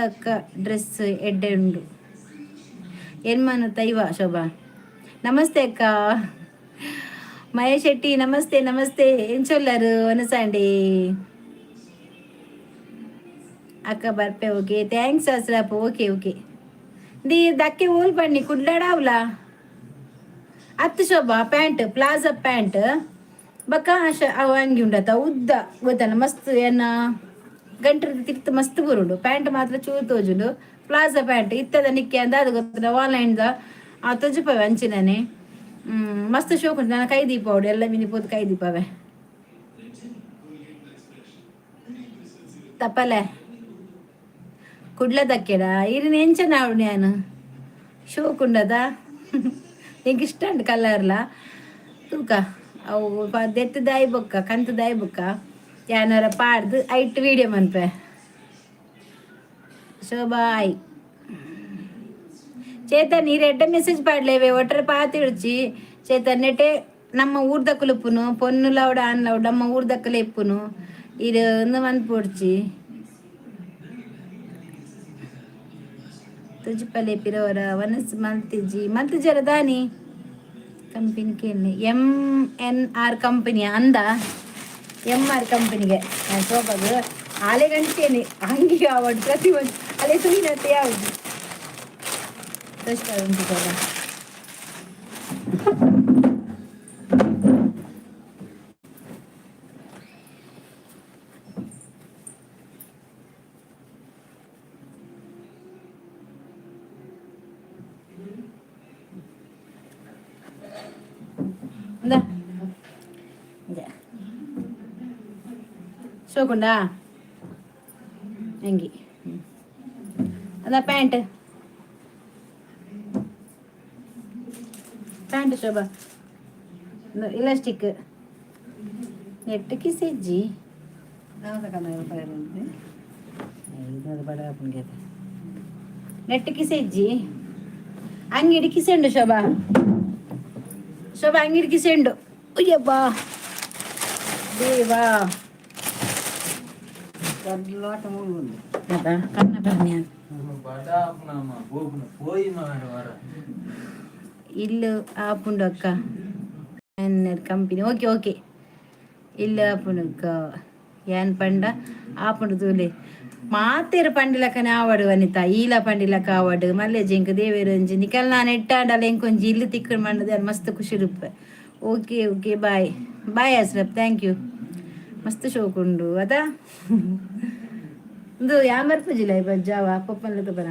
ಅಕ್ಕ ಡ್ರೆಸ್ ಎಡ್ಡೆ ಉಂಡು ಎನ್ಮನು ತೈವ ಶೋಭಾ ನಮಸ್ತೆ ಅಕ್ಕ ಮಹೇಶ್ ಶೆಟ್ಟಿ ನಮಸ್ತೆ ಏನ್ ಚೊಲ್ಲರು ಅನಸಾಂಡೆ ಅಕ್ಕ ಬರ್ಪೆ ಓಕೆ ಥ್ಯಾಂಕ್ಸ್ ಅಸ್ರಪ್ಪ ಓಕೆ ದಿ ದಕ್ಕೆ ಓಲ್ ಬನ್ನಿ ಕುಡ್ಲಾಡಾವ್ಲಾ ಅತ್ತು ಶೋಭಾ ಪ್ಯಾಂಟ್ ಪ್ಲಾಜಾ ಪ್ಯಾಂಟ್ ಬಕ್ಕ ಅವ ಅಂಗಿ ಉಂಡತ ಉದ್ದ ಗೊತ್ತನ ಮಸ್ತ್ ಏನ ಗಂಟ್ರದ ತಿರ್ತು ಮಸ್ತ್ ಬರುಂಡು ಪ್ಯಾಂಟ್ ಮಾತ್ರ ಚೂರು ತೋಜುಂಡು ಪ್ಲಾಜಾ ಪ್ಯಾಂಟ್ ಇತ್ತದ ನಿಕ್ಕೆ ಅಂದ ಅದು ಗೊತ್ತದ ಆನ್ಲೈನ್ದ ತೊಜುಪವೆ ಅಂಚಿನೇ ಮಸ್ತ್ ಶೋಕ್ ಉಂಟು ನಾನು ಕೈ ದೀಪ ಅವಡು ಎಲ್ಲ ಮಿನಿಪೋದು ಕೈ ದೀಪವೇ ತಪ್ಪಲೆ ಕುಡ್ಲದಕ್ಕೆಡ ಇರಿನ ಎಂಚನ ಅವಡು ನಾನು ಶೋಕ್ ಉಂಡದ ನಿಂಗೆ ಇಷ್ಟ ಉಂಟು ಕಲರ್ಲ ತೂಕ ಅವು ದೆತ್ತು ದಾಯಿ ಬೊಕ್ಕ ಕಂತು ದಾಯಿ ಬೊಕ್ಕ ಯಾನಾರ ಪಾಡ್ದು ಐಟ್ ವಿಡಿಯೋ ಮನ್ಪೆ ಶೋಭಾಯ್ ಚೇತನ್ ಈ ರೆಡ್ಡ ಮೆಸೇಜ್ ಪಾಡ್ಲೇವೆ ಒಟ್ಟರೆ ಪಾತಿ ಇಡ್ಚಿ ಚೇತನ್ ನೆಟೆ ನಮ್ಮ ಊರ್ದಕ್ಕಲು ಉಪ್ಪುನು ಪೊನ್ನು ಲೌಡ ಅನ್ ಲೌಡ್ ನಮ್ಮ ಊರ್ದಕ್ಕಲೆ ಇಪ್ಪುನು ಇದು ಮನ್ಪೊಡ್ಚಿ ತುಜಿಪಲೆ ಪಿರವರ ವನಸ್ ಮಲ್ತಿಜರ ದಾನಿ ಕಂಪನಿ ಕೇಳಿ MNR ಕಂಪನಿಯ ಅಂದ MR ಕಂಪನಿಗೆ ಶೋಭಾಗ ಆಲೆ ಗಂಟೇನೆ ಹಂಗೆ ಅವಡು ಪ್ರತಿ ಒಂದು ಅಲೆ ಸುಮ್ಮನೆ ಯಾವುದು ಇಂದ ಶೋಕುಂಡಾ ಅಂಗಿ ಅದ ಪ್ಯಾಂಟ್ ಪ್ಯಾಂಟ್ ಶೋಭಾ ಇಲಾಸ್ಟಿಕ್ ನೆಟ್ಟಿಗೆ ಸಜ್ಜಿ ನೆಟ್ಟಿಗೆ ಸಜ್ಜಿ ಅಂಗಿಡಿకి సెండు శోభ శోభ అంగిడికి సెండు అయ్యబ్బా దేవా ఇల్లు ఆపుండు అక్క కంపెనీ ఓకే ఓకే ఇల్లు ఆపుండు ఏన్ పండ ఆపుండు తూలే ಮಾತೇರು ಪಂಡಿಲಕ್ಕನೆ ಆವಡು ವನಿತ ಈಲ ಪಂಡಿಲಕ್ಕ ಆವಡು ಮಲ್ಲೆ ಜಿಂಕ್ ದೇವೇರಂಜಿ ನಿಕಲ್ ನಾನು ಇಟ್ಟಾಂಡಲ್ಲ ಎಂಕೊಂಜಿ ಇಲ್ಲಿ ತಿಕ್ಕಡ್ ಮಂಡದೆ ಅದು ಮಸ್ತ್ ಖುಷಿ Roopa okay okay bye bye Ashraf thank you ಮಸ್ತ್ ಶೋಕುಂಡು ಅದ ಒಂದು ಯಾಮರ್ ಪೂಜಿಲ್ಲ ಬಜ್ಜಾವ ಪಪ್ಪನ್ಲ ತಬರ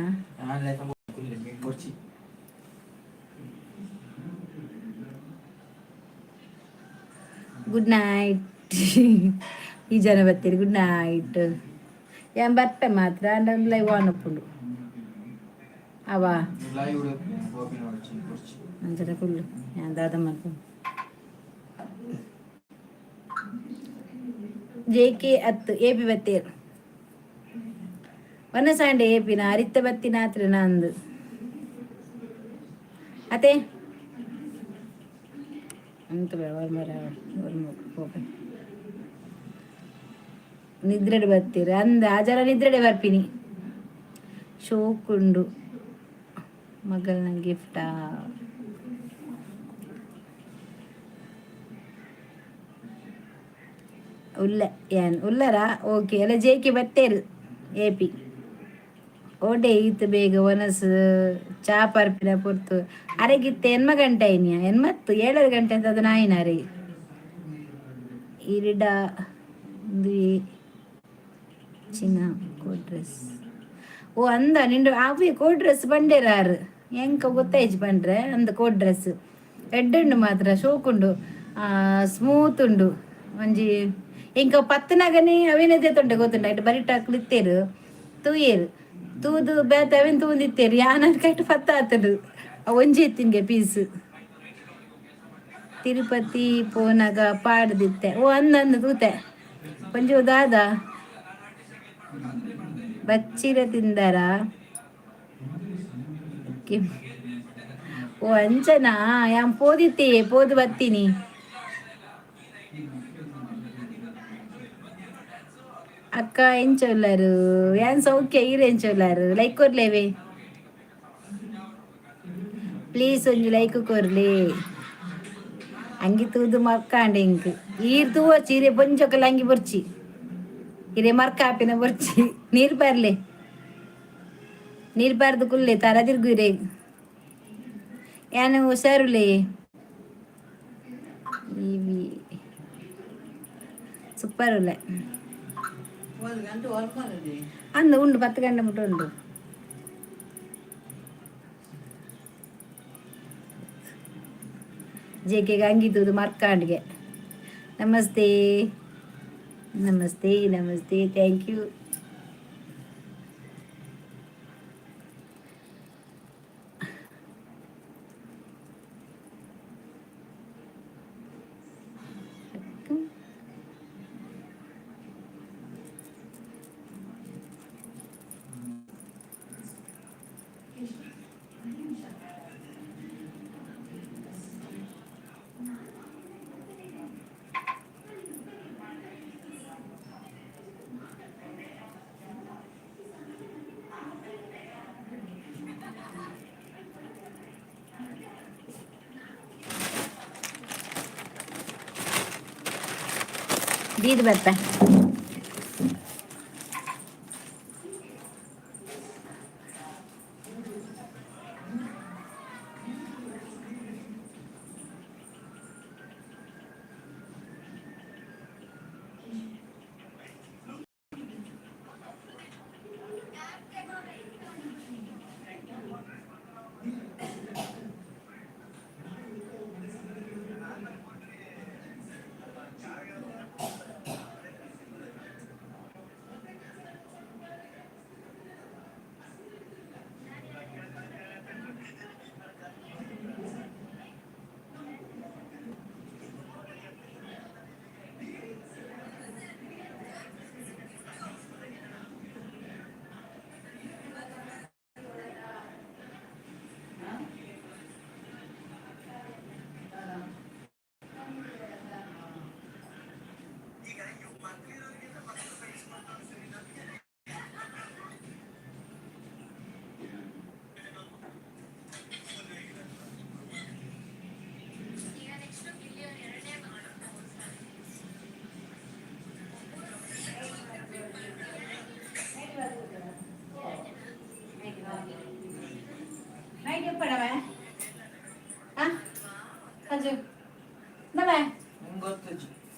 ಗುಡ್ ನೈಟ್ ಈ ಜನ ಬರ್ತೀರಿ ಗುಡ್ ನೈಟ್ ಏನ್ ಬರ್ಪೆ ಮಾತ್ರ ಲೈವ್ ಆನ್ ಅಪ್ಪುಂಡು ಅವ ಅಂಚನೆ ಫುಲ್ಲು ഞാൻ ದಾದ ಮಾಡ್ಕೊಂಡು JK 10 AP ಬತ್ತೇರು ವನಸಾಂಡೆ ಏಪಿನ ಅರಿತ್ತ ಬತ್ತಿನ ಹತ್ರ ನಂದು ಅತೆ ಅಂತ ಮರ ನಿದ್ರೆಡೆ ಬರ್ತೀರ ಅಂದ ಆಜರ ನಿದ್ರೆಡೆ ಬರ್ಪಿನಿ ಶೋಕುಂಡು ಮಗಳನ್ನ ಗಿಫ್ಟಾ ಉಲ್ಲ ಏನ್ ಉಲ್ಲರ ಓಕೆ ಎಲ್ಲ ಜೇಕೆ ಬತ್ತೇರು ಏಪಿ ಓಡೆ ಈತ್ ಬೇಗ ಒನಸು ಚಾ ಪರ್ಪಿನ ಪೊರ್ತು ಅರೆಗಿತ್ತ ಎನ್ಮ ಗಂಟೆ ಐನಿಯ ಎನ್ಮತ್ತು 7 ಗಂಟೆ ಅಂತ ಅದು ನಾಯಿನಾರಿ ಇರಿಡ ಒಂದು சின்ன கோட் ட்ரெஸ் ஓ அந்த நின்று அவ்வே கோட் ட்ரெஸ் ಪಂಡೇರಾರು ಎಂಕ ಗೊತ್ತಾಯ್ತು ಪಂಡ್ರೆ ಅಂದ ಕೋಟ್ ಡ್ರೆಸ್ ಎಡ್ಡುಂಡು ಮಾತ್ರ ಶೋಕುಂಡು ಸ್ಮೂತ್ ಉಂಡು ಒಂಜಿ ಎಂಕ ಪತ್ತನಾಗನೆ ಅವೇನದೇ ತೊಂಡೆ ಗೊತ್ತುಂಡ ಇಟ್ಟು ಬರಿಟಾಕ್ಲು ಇತ್ತೇರು ತೂಯೇರು ತೂದು ಬೇತ ಅವೇನು ತೂಂದಿತ್ತೇರು ಯಾನ ಕಟ್ಟು ಪತ್ತ ಆತರು ಒಂಜಿ ಎತ್ತಿನ್ಗೆ ಪೀಸು ತಿರುಪತಿ ಪೋನಾಗ ಪಾಡ್ದಿತ್ತೆ ಓ ಅಂದಂದು ತೂತೆ ಒಂಜಿ ದಾದ ಬಚ್ಚಿರ ತಿಂದರ ಓ ಅಂಚನಾ ಯಾನ್ ಪೋದಿತ್ತೆ ಪೋದು ಬತ್ತೀನಿ ಅಕ್ಕ ಎಂಚೊಲ್ಲರು ಯಾನ್ ಸೌಖ್ಯ ಈರು ಎಂಚೊಲ್ಲರು ಲೈಕ್ ಕೊರ್ಲೇವೆ ಪ್ಲೀಸ್ ಒಂಜಿ ಲೈಕ್ ಕೊರ್ಲಿ ಅಂಗಿ ತೂದು ಮಕ್ಕಾಂಡೆ ಇಂಕ್ ಈರ್ ತೂವ ಚೀರೆ ಪೊಂಚೊಕ್ಕಲ ಅಂಗಿ ಬೊರ್ಚಿ ಇರೇ ಮರ್ಕ ಹಾಪಿನ ಬೊರ್ಚಿ ನೀರು ಬರ್ಲೆ ನೀರು ಬಾರ್ದು ಕುಲ್ಲೆ ತರ ತಿರ್ಗುರೆ ಏನು ಹುಷಾರುಲೆ ಸೂಪರ್ ಉಲ್ಲೆ ಅಂದು ಉಂಡು 10 ಗಂಟೆ ಮುಟ್ಟ ಉಂಡು ಜೇಕೆಗೆ ಅಂಗಿದ್ದು ಮರ್ಕಾಂಡ್ಗೆ ನಮಸ್ತೆ ನಮಸ್ತೆ ನಮಸ್ತೆ ಥ್ಯಾಂಕ್ ಯು ದೀದ್ ಬರ್ತಾ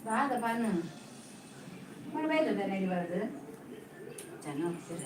ಬಾದ ಪಾನ ಮನೆ ಬೈದ ನಡಿಬಾರ್ದು ಜನ ಹೋಗ್ತೀರ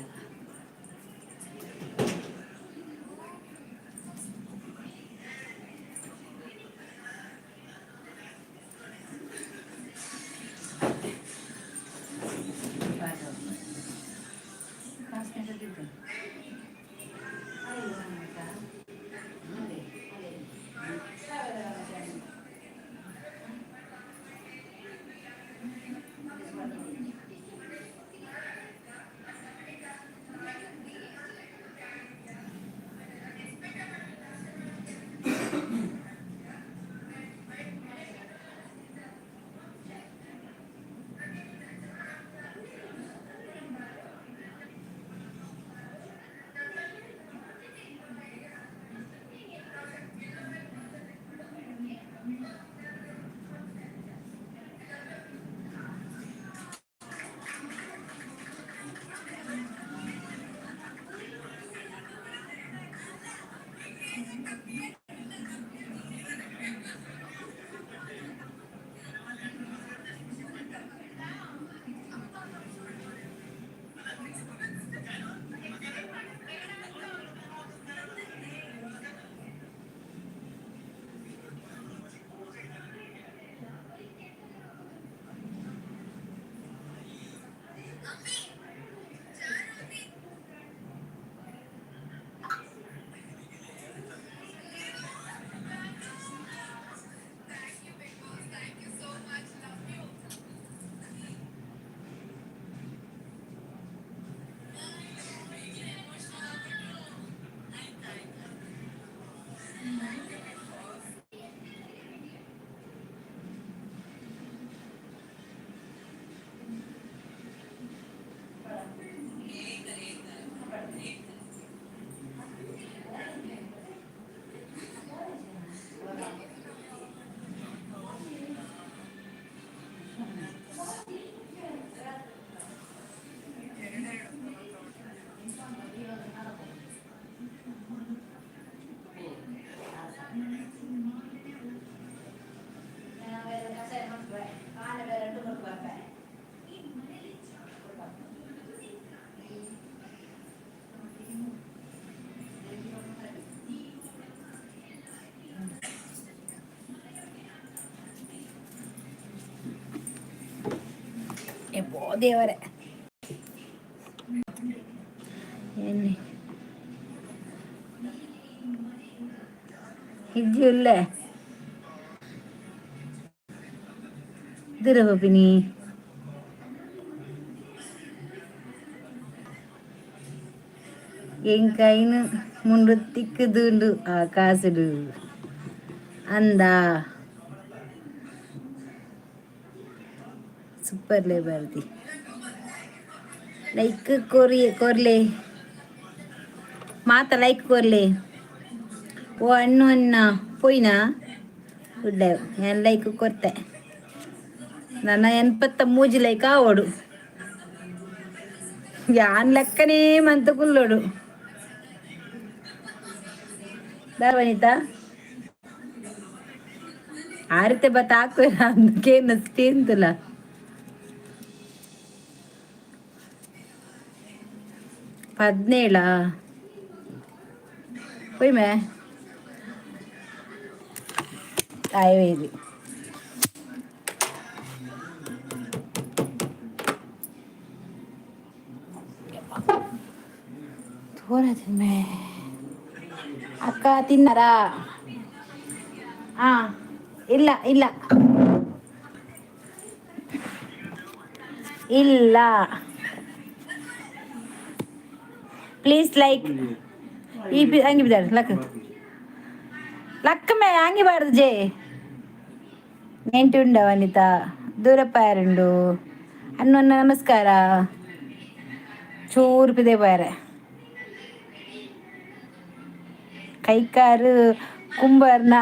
ದೇವರೇ ಎಣ್ಣೆ ಹಿಜ್ಜಿಲ್ಲೇ ഇതിര പിന്നെ என் கைன்னு முண்டு திக்குதுண்டு காசுடு அந்தா சூப்பர்லே பாரதி ಲೈಕ್ ಕೊರ್ಲೆ ಮಾತ ಲೈಕ್ ಕೊರ್ಲೆ ಓ ಅಣ್ಣು ಅಣ್ಣ ಪೋಯ್ನಾ ಉಡ್ಡೆ ನಾನು ಲೈಕ್ ಕೊರ್ತೆ ನನ್ನ 83 ಲೈಕ್ ಆವೋಡು ಯಾನ್ ಲೆಕ್ಕನೇ ಮಂತ ಕುಲ್ಲೋಡು ದಾರ್ವನಿತಾ ಆರಿತೆ ಬತ್ತ ಹಾಕುವ ಅದಕ್ಕೇನು ತಿಂತಲ್ಲ ಪದ್ನೇಳ ಪೊಯ್ಮೆ ಆಯುರ್ವೇದಿ ತೋರದಿನ್ಮೆ ಅಕ್ಕ ತಿನ್ನರಾ ಹಾಂ ಇಲ್ಲ ಇಲ್ಲ ಇಲ್ಲ ಪ್ಲೀಸ್ ಲೈಕ್ ಈ ಹಂಗೆ ಬಿದ್ದಾಳೆ ಲಕ್ಕಮ್ಮೆ ಹಂಗೆ ಬಾರ್ದು ಜೇ ನೆಂಟುಂಡ ವನಿತಾ ದೂರಪ್ಪಾರುಂಡು ಅನ್ನೊನ್ನ ನಮಸ್ಕಾರ ಚೂರ್ಪಿದೆ ಬಾರೆ ಕೈಕಾರು ಕುಂಬರ್ನ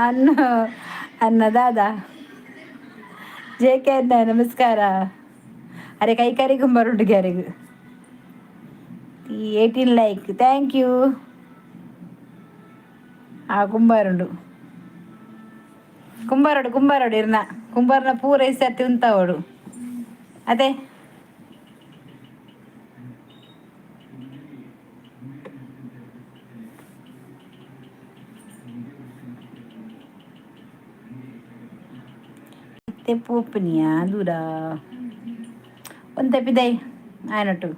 ಅನ್ನದಾದ ಜೆ ಕೆ ಅನ್ನ ನಮಸ್ಕಾರ ಅರೆ ಕೈಕಾರಿ ಕುಂಬಾರುಂಟು ಗ್ಯಾರಿಗು 18 ಲೈಕ್ ಥ್ಯಾಂಕ್ ಯು ಆ ಕುಂಬಾರುಂಡು ಕುಂಬಾರೋಡು ಇರ್ನ ಕುಂಬಾರನ ಪೂರೈಸತಿ ಉಂತಾವಡು ಅದೇ ಮತ್ತೆ ಪೋಪನಿಯಾ ದೂರ ಒಂತೆ ಪಿದೈ ಆಯ್ನಟ್ಟು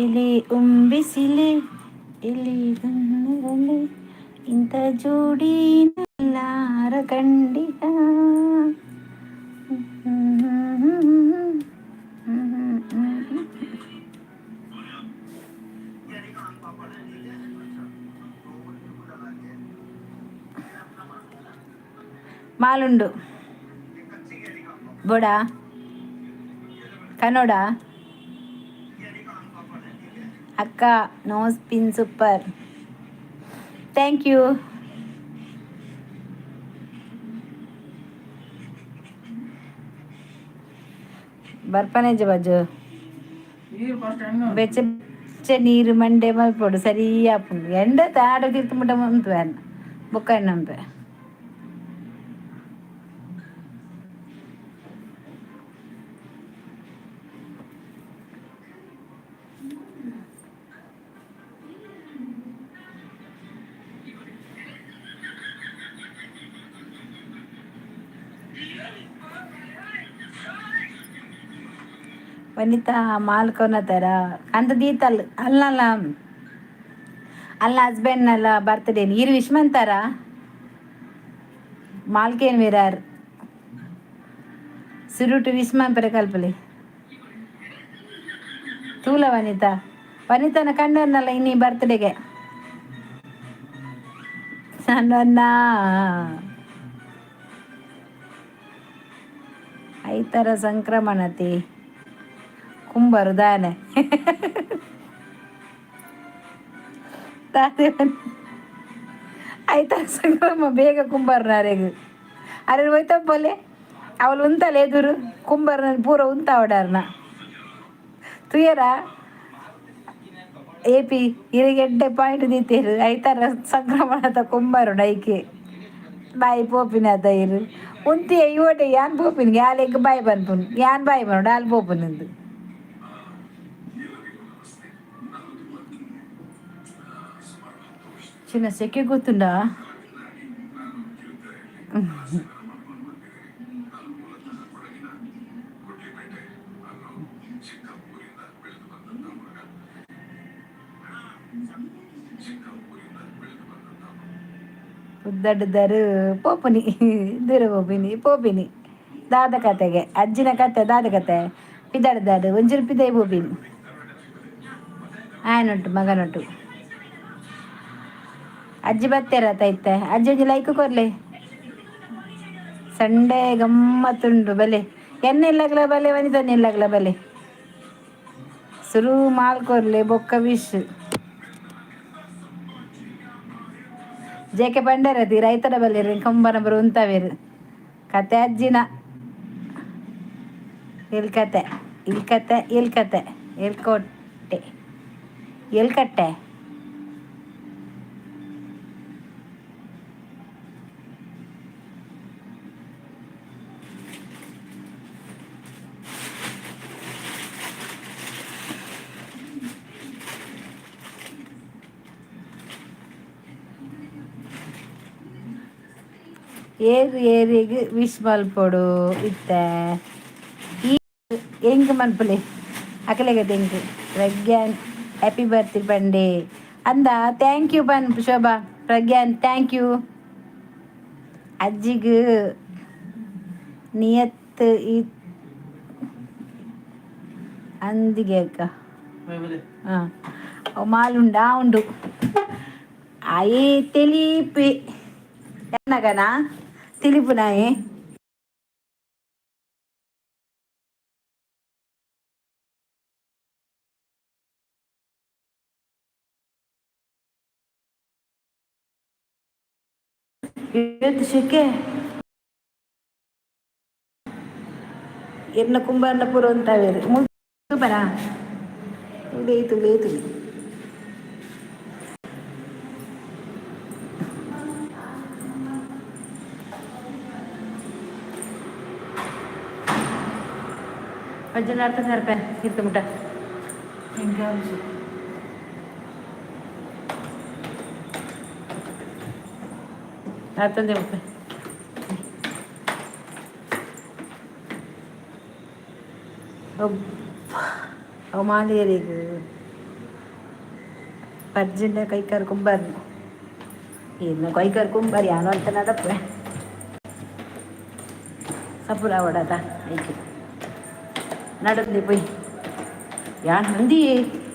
ಇಲ್ಲಿ ಉಂಬಿಸಿಲೆ ಇಲ್ಲಿ ಗಣ್ಣರಲ್ಲಿ ಇಂಥ ಜೋಡಿ ನಲ್ಲಾರ ಕಂಡಿತ ಮಾಲುಂಡು ಬೊಡ ಕನ್ನಡ ಅಕ್ಕ no spin super thank you ಬರ್ಪನೇಜ ಬಾಜು ಬೆಚ್ಚ ಬೆಚ್ಚ ನೀರು ಮಂಡೆ ಮಲ್ಪೊಡು ಸರಿ ಆಪುಂಡು ಎಂಡ ತಾಡ ತಿರ್ತು ಮುಟ್ಟ ಮಂತು ಬೊಕ್ಕ ಎಣ್ಣಂಪೆ ವನಿತಾ ಮಾಲ್ಕೊನತರ ಅಂತ ದೀತಲ್ ಅಲ್ಲಲ್ಲ ಅಲ್ಲ ಹಸ್ಬೆಂಡ್ ಅಲ್ಲ ಬರ್ತ್ಡೇ ನೀರು ವಿಶ್ ಮಂತಾರ ಮಾಲ್ಕೇನ್ ವಿರಾರ್ ಸುರುಟು ವಿಶ್ ಮಂಪರೆ ಕಲ್ಪಲಿ ತೂಲ ವನಿತಾನ ಕಂಡನ್ನಲ್ಲ ಇನ್ನಿ ಬರ್ತ್ಡೇಗೆ ನನ್ನ ಐತರ ಸಂಕ್ರಮಣತಿ ಕುಂಬರು ದಾನೆ ಐತರ ಸಂಕ್ರಮ ಬೇಗ ಕುಂಬಾರನಾರೆಗ್ ಅರೆ ಹೋಯ್ತಪ್ಪಲೆ ಅವಳು ಉಂತಲ್ಲ ಎದುರು ಕುಂಬಾರನ ಪೂರ ಉಂತಾವಡಾರ್ನ ತುಯರ ಏಪಿ ಇರಿಗೆಡ್ಡೆ ಪಾಯಿಂಟ್ ದೀತೇರು ಐತರ ಸಂಕ್ರಮಣದ ಕುಂಬಾರು ಡೈಕೆ ಬಾಯಿ ಪೋಪಿನ ತೈರು ಉಂತಿ ಇವಟೆ ಯಾನ್ ಪೋಪಿನ ಯಾಲೆಗ್ ಬಾಯಿ ಬನ್ಪುನ್ ಯಾನ್ ಬಾಯಿ ಬನ್ನೋಡು ಅಲ್ಲಿ ಪೋಪುನಿಂದು ಚಿನ್ನ ಸೆಕೆ ಗೊತ್ತುಂಡಾ ಉದ್ದಡ್ಡದರು ಪೋಪುನಿ ದೂರ ಪೋಪಿನಿ ದಾದ ಕತೆಗೆ ಅಜ್ಜಿನ ಕತೆ ದಾದ ಕತೆ ಪಿದಡ್ದಾಡು ಒಂಚೂರು ಪಿದೈ ಪೋಪಿನಿ ಆಯನೊಟ್ಟು ಮಗನೊಟ್ಟು ಅಜ್ಜಿ ಬತ್ತೇರತ್ತೈತೆ ಅಜ್ಜಿ ಒಂಜಿ ಲೈಕ್ ಕೊರ್ಲೆ ಸಂಡೇ ಗಮ್ಮತ್ತುಂಡು ಬಲೆ ಎನ್ನೆಲ್ಲಾಗ್ಲ ಬಲೆ ವನಿತನ್ನೆಲ್ಲಾಗ್ಲ ಬಲೆ ಸುರು ಮಾಲ್ಕೊರ್ಲೆ ಬೊಕ್ಕ ವಿಶ್ ಜೇಕೆ ಬಂಡೇರತಿ ರೈತರ ಬಲ್ಲೇರು ಕಂಬನ ಬರು ಉಂತವೇರು ಕತೆ ಅಜ್ಜಿನ ಇಲ್ಕತೆ ಇಲ್ಕತೆ ಎಲ್ಕೊಟ್ಟೆ ಎಲ್ಕಟ್ಟೆ ಏರಿಗೆ ವಿಶ್ ಮಲ್ಪೊಡು ಇತ್ತೆ ಈ ಹೆಂಗ್ ಮನ್ಪಲೆ ಅಕಲೆಗತ್ತೆ ಹೆಂಗ್ ಪ್ರಜ್ಞಾನ್ ಹ್ಯಾಪಿ ಬರ್ತ್ಡೇ ಪಂಡೆ ಅಂದ ಥ್ಯಾಂಕ್ ಯು ಬನ್ ಶೋಭಾ ಪ್ರಜ್ಞಾನ್ ಥ್ಯಾಂಕ್ ಯು ಅಜ್ಜಿಗೆ ನಿಯತ್ ಈ ಅಂದಿಗೆ ಅಕ್ಕ ಹಾಂ ಮಾಲುಂಡ ಉಂಡು ಆಯಿ ತಿಳಿಪಿ ಎನ್ನಗನಾ ತಿಳಿಪು ನಾಯಿ ಇವತ್ತು ಶೆಕೆ ಎನ್ನ ಕುಂಬಾರನ ಪುರ ಅಂತಾವೇರು ಬರ ತುಳಿ ತುಳಿ ತುಳಿ ಅಜ್ಜನ ಸರ್ಪ ಇರ್ತು ಮುಟ್ಟ ತಂದೆ ಮುಟ್ಟ ಅವು ಮಾಲಿಯರಿಗೆ ಅರ್ಜೆಂಟ್ ಕೈ ಕರ್ಕೊಂಬಾರ್ದು ಇನ್ನು ಕೈ ಕರ್ಕೊಂಬಾರಿ ಯಾರು ಅಂತ ನಡಪ್ಪ ಸಪುರ ಹೊಡದ ಐಕೆ ನಡದ್ಲಿ ಪೊಯ್ ಯಾರು ಮಂದಿ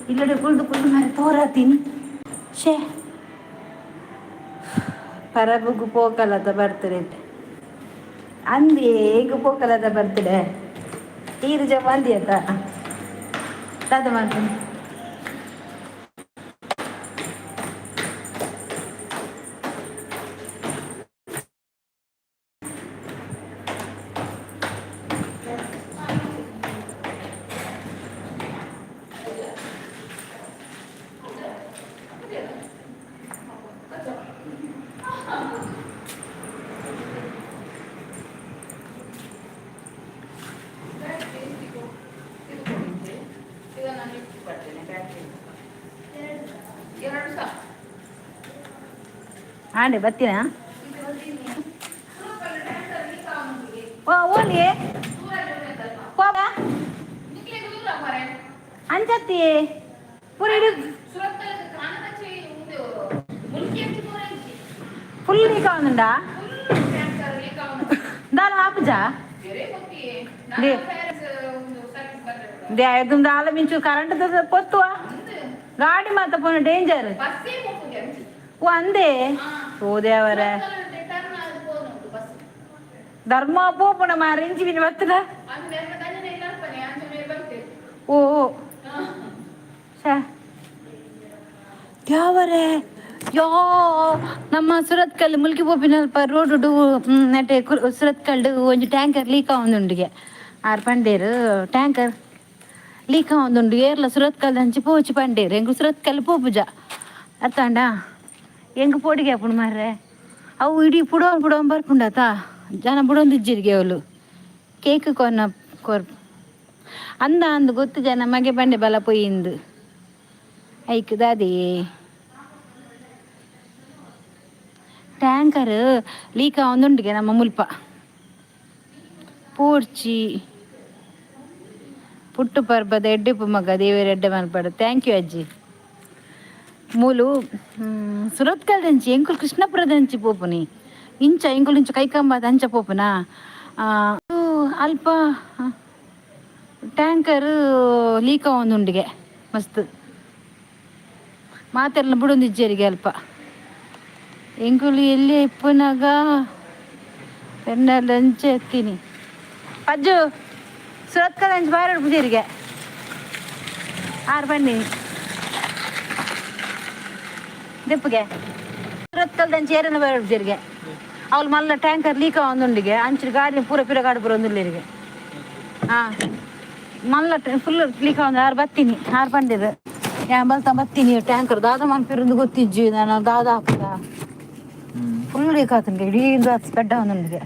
ಇಲ್ಲಡೆ ಕುಳ್ದು ಕುಳ್ದು ಮಾರಿ ತೋರಾತೀನಿ ಶೇ ಪರಬುಗು ಪೋಕಲದ ಬರ್ತಡೆ ಅಂದಿ ಹೇಗೆ ಪೋಕಲದ ಬರ್ತಡೆ ಈರು ಜಮ ಅಂದಿ ಅಂತ ತಾತ ಮಾಡ್ತೀನಿ ಆಂಡೆ ಬರ್ತೀನ ಓಲಿ ಅಂಚತ್ತಿ ಪೂರ ಫುಲ್ ಲೀಕ್ అవుతుందా దాని ఆపుజా ದೇ ಆಲಮಿಂಚು ಕರೆಂಟ್ ಪೊತ್ತುವ ಗಾಡಿ ಮಾತ ಪೋನ ಡೇಂಜರ್ ಓ ಅಂದೆ ಓ ದೇವರ ಧರ್ಮ ಪೋಪುನ ಮಾರಿಂಚಿ ಬಿನ ಬತ್ತದ ಓ ಯಾವರೇ ಯೋ ನಮ್ಮ ಸುರತ್ಕಲ್ ಮುಲ್ಕಿ ಪೋಪಿನಲ್ಪ ರೋಡು ನೆಟ್ಟೆ ಸುರತ್ಕಲ್ಡು ಒಂಜಿ ಟ್ಯಾಂಕರ್ ಲೀಕ್ ಆವೊಂದುಂಡಿಗೆ ಆರು ಪಂಡೇರು ಟ್ಯಾಂಕರ್ ಲೀಕ್ ಆವೊಂದುಂಡು ಏರ್ಲ ಸುರತ್ಕಲ್ ಹಂಚಿ ಪೋಚಿ ಪಂಡೇರು ಎಂಗು ಸುರತ್ಕಲ್ ಪೋಪುಜ ಅರ್ಥಾಂಡ ಎಂಗು ಪೋಡಿಗೆ ಆಪುಂಡು ಮಾರ್ರೆ ಅವು ಇಡೀ ಪುಡೋನ್ ಬರ್ಪುಂಡತ ಜನ ಬುಡೊಂದಿಜ್ಜಿರಿಗೆ ಅವಳು ಕೇಕ್ ಕೊನ್ನ ಕೊರ್ ಅಂದು ಗೊತ್ತು ಜನ ಮಗೆ ಬಂಡೆ ಬಲ ಪೊಯ್ಯಿಂದು ಐಕ್ದಾದಿ ಟ್ಯಾಂಕರ್ ಲೀಕ್ ಆವೊಂದುಂಡಿಗೆ ನಮ್ಮ ಮುಲ್ಪ ಪೂರ್ಚಿ ಪುಟ್ಟು ಪರ್ಬದ ಎಡ್ಡೆಪ್ಪು ಮಗ ದೇವರ ಎಡ್ಡೆ ಮಲ್ಪಡ ಥ್ಯಾಂಕ್ ಯು ಅಜ್ಜಿ ಮೂಲು ಸುರತ್ಕಲ್ದಂಚಿ ಎಂಕುಲು ಕೃಷ್ಣಪುರದಂಚಿ ಪೋಪುನಿ ಇಂಚ ಎಂಕುಲು ಇಂಚ ಕೈಕಂಬದ ಅಂಚ ಪೋಪುನಾ ಅಲ್ಪ ಟ್ಯಾಂಕರ್ ಲೀಕ್ ಆವೊಂದುಂಡಿಗೆ ಮಸ್ತ್ ಮಾತೆಲ್ಲ ಬುಡೊಂದಿಜ್ಜೇರಿಗೆ ಅಲ್ಪ ಎಂಕುಲು ಎಲ್ಲಿ ಇಪ್ಪುನಾಗ ಪೆನ್ನಲ್ಲಿ ಅಂಚೆ ಎತ್ತೀನಿ ಅಜ್ಜು ಸುರತ್ಕಲ್ ಅಂಚೆ ಬಾರ ಪೂಜೆರಿಗೆ ಆರು ಬನ್ನಿ ದೆಪ್ಪಗೆ ಸುರತ್ಕಲ್ದಂಚೆ ಏರನ್ನ ಬಾರ ಪೂಜೆರಿಗೆ ಅವ್ಳು ಮಲ್ಲ ಟ್ಯಾಂಕರ್ ಲೀಕ್ ಆವೊಂದುಂಡಿಗೆ ಅಂಚೆ ಗಾಡಿ ಪೂರ ಪಿರ ಗಾಡಿ ಪೂರ ಒಂದುಲ್ಲಿರಿಗೆ ಹಾಂ ಮಲ್ಲ ಫುಲ್ ಲೀಕ್ ಆವೊಂದು ಆರು ಬತ್ತೀನಿ ಆರು ಬಂದಿರು ಬಲ್ತಾ ಬತ್ತೀನಿ ಟ್ಯಾಂಕರ್ ದಾದ ಮನ್ಪಿರಂದು ಗೊತ್ತಿಜ್ಜಿ ನಾನು ದಾದ ಹಾಕುದ ಫುಲ್ ಲೀಕ್ ಆತಂಗೆ ಇಡೀ ಸ್ಪೆಡ್ ಆವೊಂದುಂಡಿಗೆ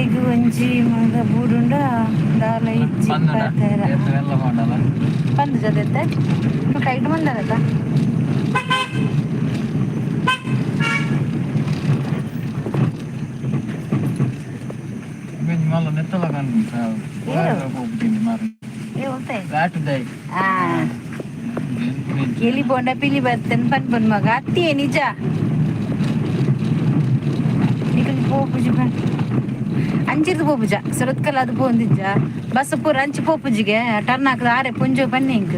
ಈಗ ಒಂಜಿ ಮಗ ಬೂಡುಂಡ ದಾಲ ಇಜ್ಜಿ ಪಂದು ಜೊತೆ ಕೈಟ್ ಬಂದರಲ್ಲ ಎಲಿ ಬೋಂಡ ಪಿಲಿ ಬರ್ತೇನೆ ಪನ್ಪನ್ ಮಗ ಅತ್ತಿಯೇ ನಿಜ ಪೋಪುಜಿ ಅಂಚಿರ್ದು ಪೋಪುಜ ಸುರತ್ಕಲ್ ಅದು ಪೋಂದಿಜ್ಜ ಬಸ್ ಪೂರ ಅಂಚಿ ಪೋಪುಜಿಗೆ ಟರ್ನ್ ಹಾಕದ ಆರೆ ಪುಂಜು ಬನ್ನಿ ಇಂಕ್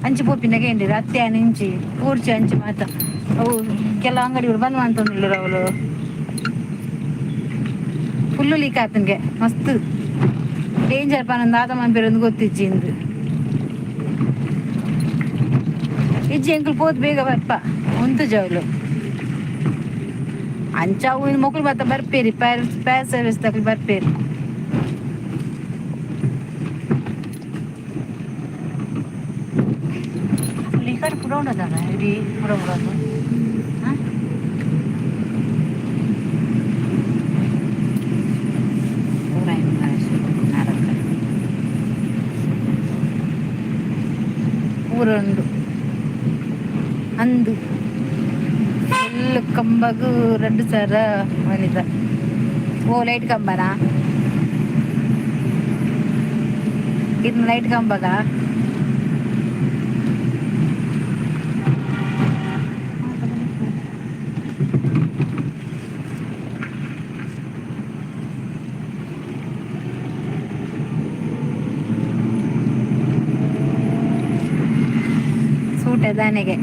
ಅಂಚಿ ಪೋಪಿನಾಗ ಏನಿರು ಅತ್ತೆ ಇಂಚಿ ಪೂರ್ಚಿ ಅಂಚಿ ಮಾತ ಅವು ಕೆಲ ಅಂಗಡಿಗಳು ಬಂದ್ ಅಂತಂದಿಲ್ಲರು ಅವಳು ಫುಲ್ಲು ಲೀಕ್ ಆತನ್ಗೆ ಮಸ್ತ್ ಡೇಂಜರ್ ಪನೊಂದು ಆದ ಮನ್ಪೇರೊಂದು ಗೊತ್ತಿಜ್ಜಿ ಇಂದು ಇಜ್ಜಿ ಎಂಕಲ್ ಪೋದು ಬೇಗ ಬರ್ಪ ಉಂತು ಜವಲು ಅಂಚಾವು ಇನ್ನು ಮಕ್ಕಳು ಮತ್ತೆ ಬರ್ಪೇರಿ ಪ್ಯಾರ್ ಸರ್ವಿಸ್ ತಗಲಿ ಬರ್ಪೇರಿ ಈ ಕಡೆ ಪುಡ ಉಂಡದಲ್ಲ ಇಡೀ ಪುಡ ಬಿಡೋದು ಹಾಂ ಊರುಂಡು ಅಂದು ಫುಲ್ ಕಂಬಗೂ 2 ಸಾವಿರ ಬಂದಿದ್ದ ಓ ಲೈಟ್ ಕಂಬನಾ ಇದು ಲೈಟ್ ಕಂಬಗ ಸೂಟೆ ದಾನೆಗೆ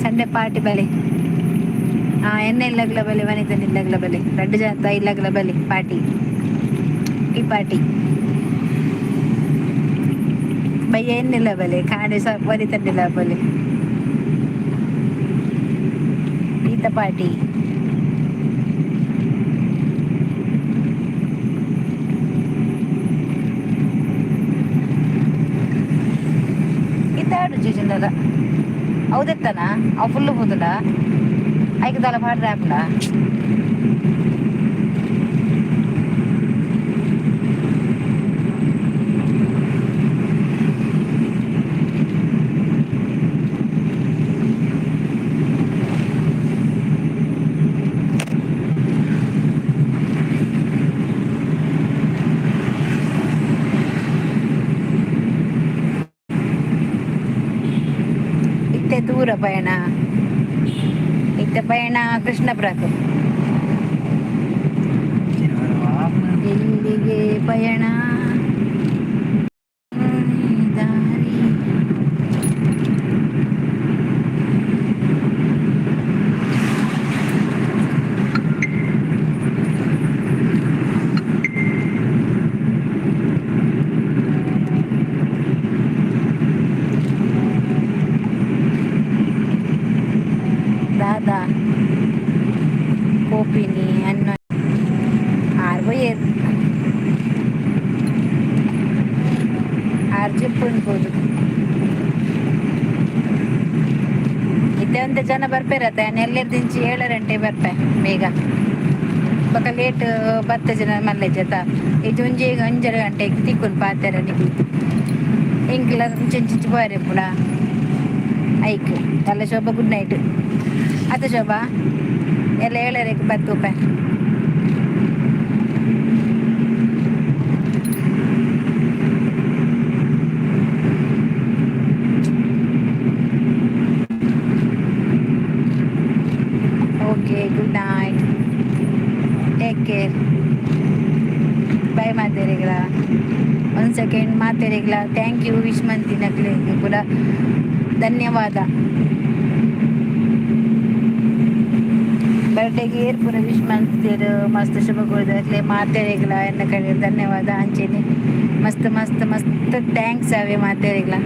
ಸಂಡೆ ಪಾರ್ಟಿ ಬಲೆ ಎಣ್ಣೆ ಇಲ್ಲಗ್ಲ ಬಲೆ ವನಿತನ ಇಲ್ಲಗ್ಲ ಬಲೆ 2 ಜನ ಇಲ್ಲಗ್ಲ ಬಲೆ ಪಾರ್ಟಿ ಈ ಪಾರ್ಟಿ ಭಯ್ಯ ಎನ್ನಿಲ್ಲ ಬಲೆ ಕಾಣೆ ವನಿತನಿಲ್ಲ ಬಲೆ ಈತ ಪಾರ್ಟಿ ಇದ್ದಾಡು ಜೀಜನದ ಹೌದೆತ್ತನ ಅವು ಫುಲ್ಲು ಹೋದಲ್ಲ ಐಕದಲ್ಲ ಪಾಡ್ರೆ ಹಾಕಲ ಇತ್ತೆ ದೂರ ಪಯಣ ಇತ್ತೆ ಪಯಣ ಕೃಷ್ಣಪುರಕ್ಕೆ ಎಲ್ಲಿಗೆ ಪಯಣ ದಾರಿ ದಾದಾ ಕೋಪಿನಿ ಅನ್ನ ಆರು ಜಿಪ್ಪು ಅನ್ಬೋದು ಇತ್ತೆ ಒಂದು ಜನ ಬರ್ಪೇರತ್ತೆ ನೆಲ್ಲೆರ್ ದಿಂಚಿ 7 ಗಂಟೆ ಬರ್ಪೆ ಬೇಗ ಬೊಕ ಲೇಟ್ 10 ಜನ ಮಲ್ಲೆ ಜತ ಇದು ಒಂಜಿ 5 ಗಂಟೆಗೆ ತಿಕ್ಕುನ್ ಪಾತೆರ ನಿಧಿ ಇಂಕ್ಲ ಚಿಂಚಿ ಬಾರೆ ಪುಡ ಐಕ್ ಎಲ್ಲ ಶೋಭಾ ಗುಡ್ ನೈಟ್ ಅತ್ತ ಶೋಭಾ ಎಲ್ಲ 7 10 ರೂಪಾಯಿ okay good night take care bye ಮಾತೇರಿಗಳ 1 ಸೆಕೆಂಡ್ ಮಾತೇರಿಗಳ ಥ್ಯಾಂಕ್ ಯು ವಿಶ್ ಮಂತಿನಕ್ಲೆ ಕೂಡ ಧನ್ಯವಾದ ಬರ್ಡೇಗೆ ಏರ್ ಪೂರ ವಿಶ್ ಮಾಡ್ತೀರು ಮಸ್ತ್ ಶುಭಗೋದಾಗಲಿ ಮಾತೇರಿಗಳ ಎನ್ನ ಕಡೆ ಧನ್ಯವಾದ ಅಂಚೆನೆ ಮಸ್ತ್ ಮಸ್ತ್ ಮಸ್ತ್ ಥ್ಯಾಂಕ್ಸ್ ಅವೇ ಮಾತೇರಿಗಳ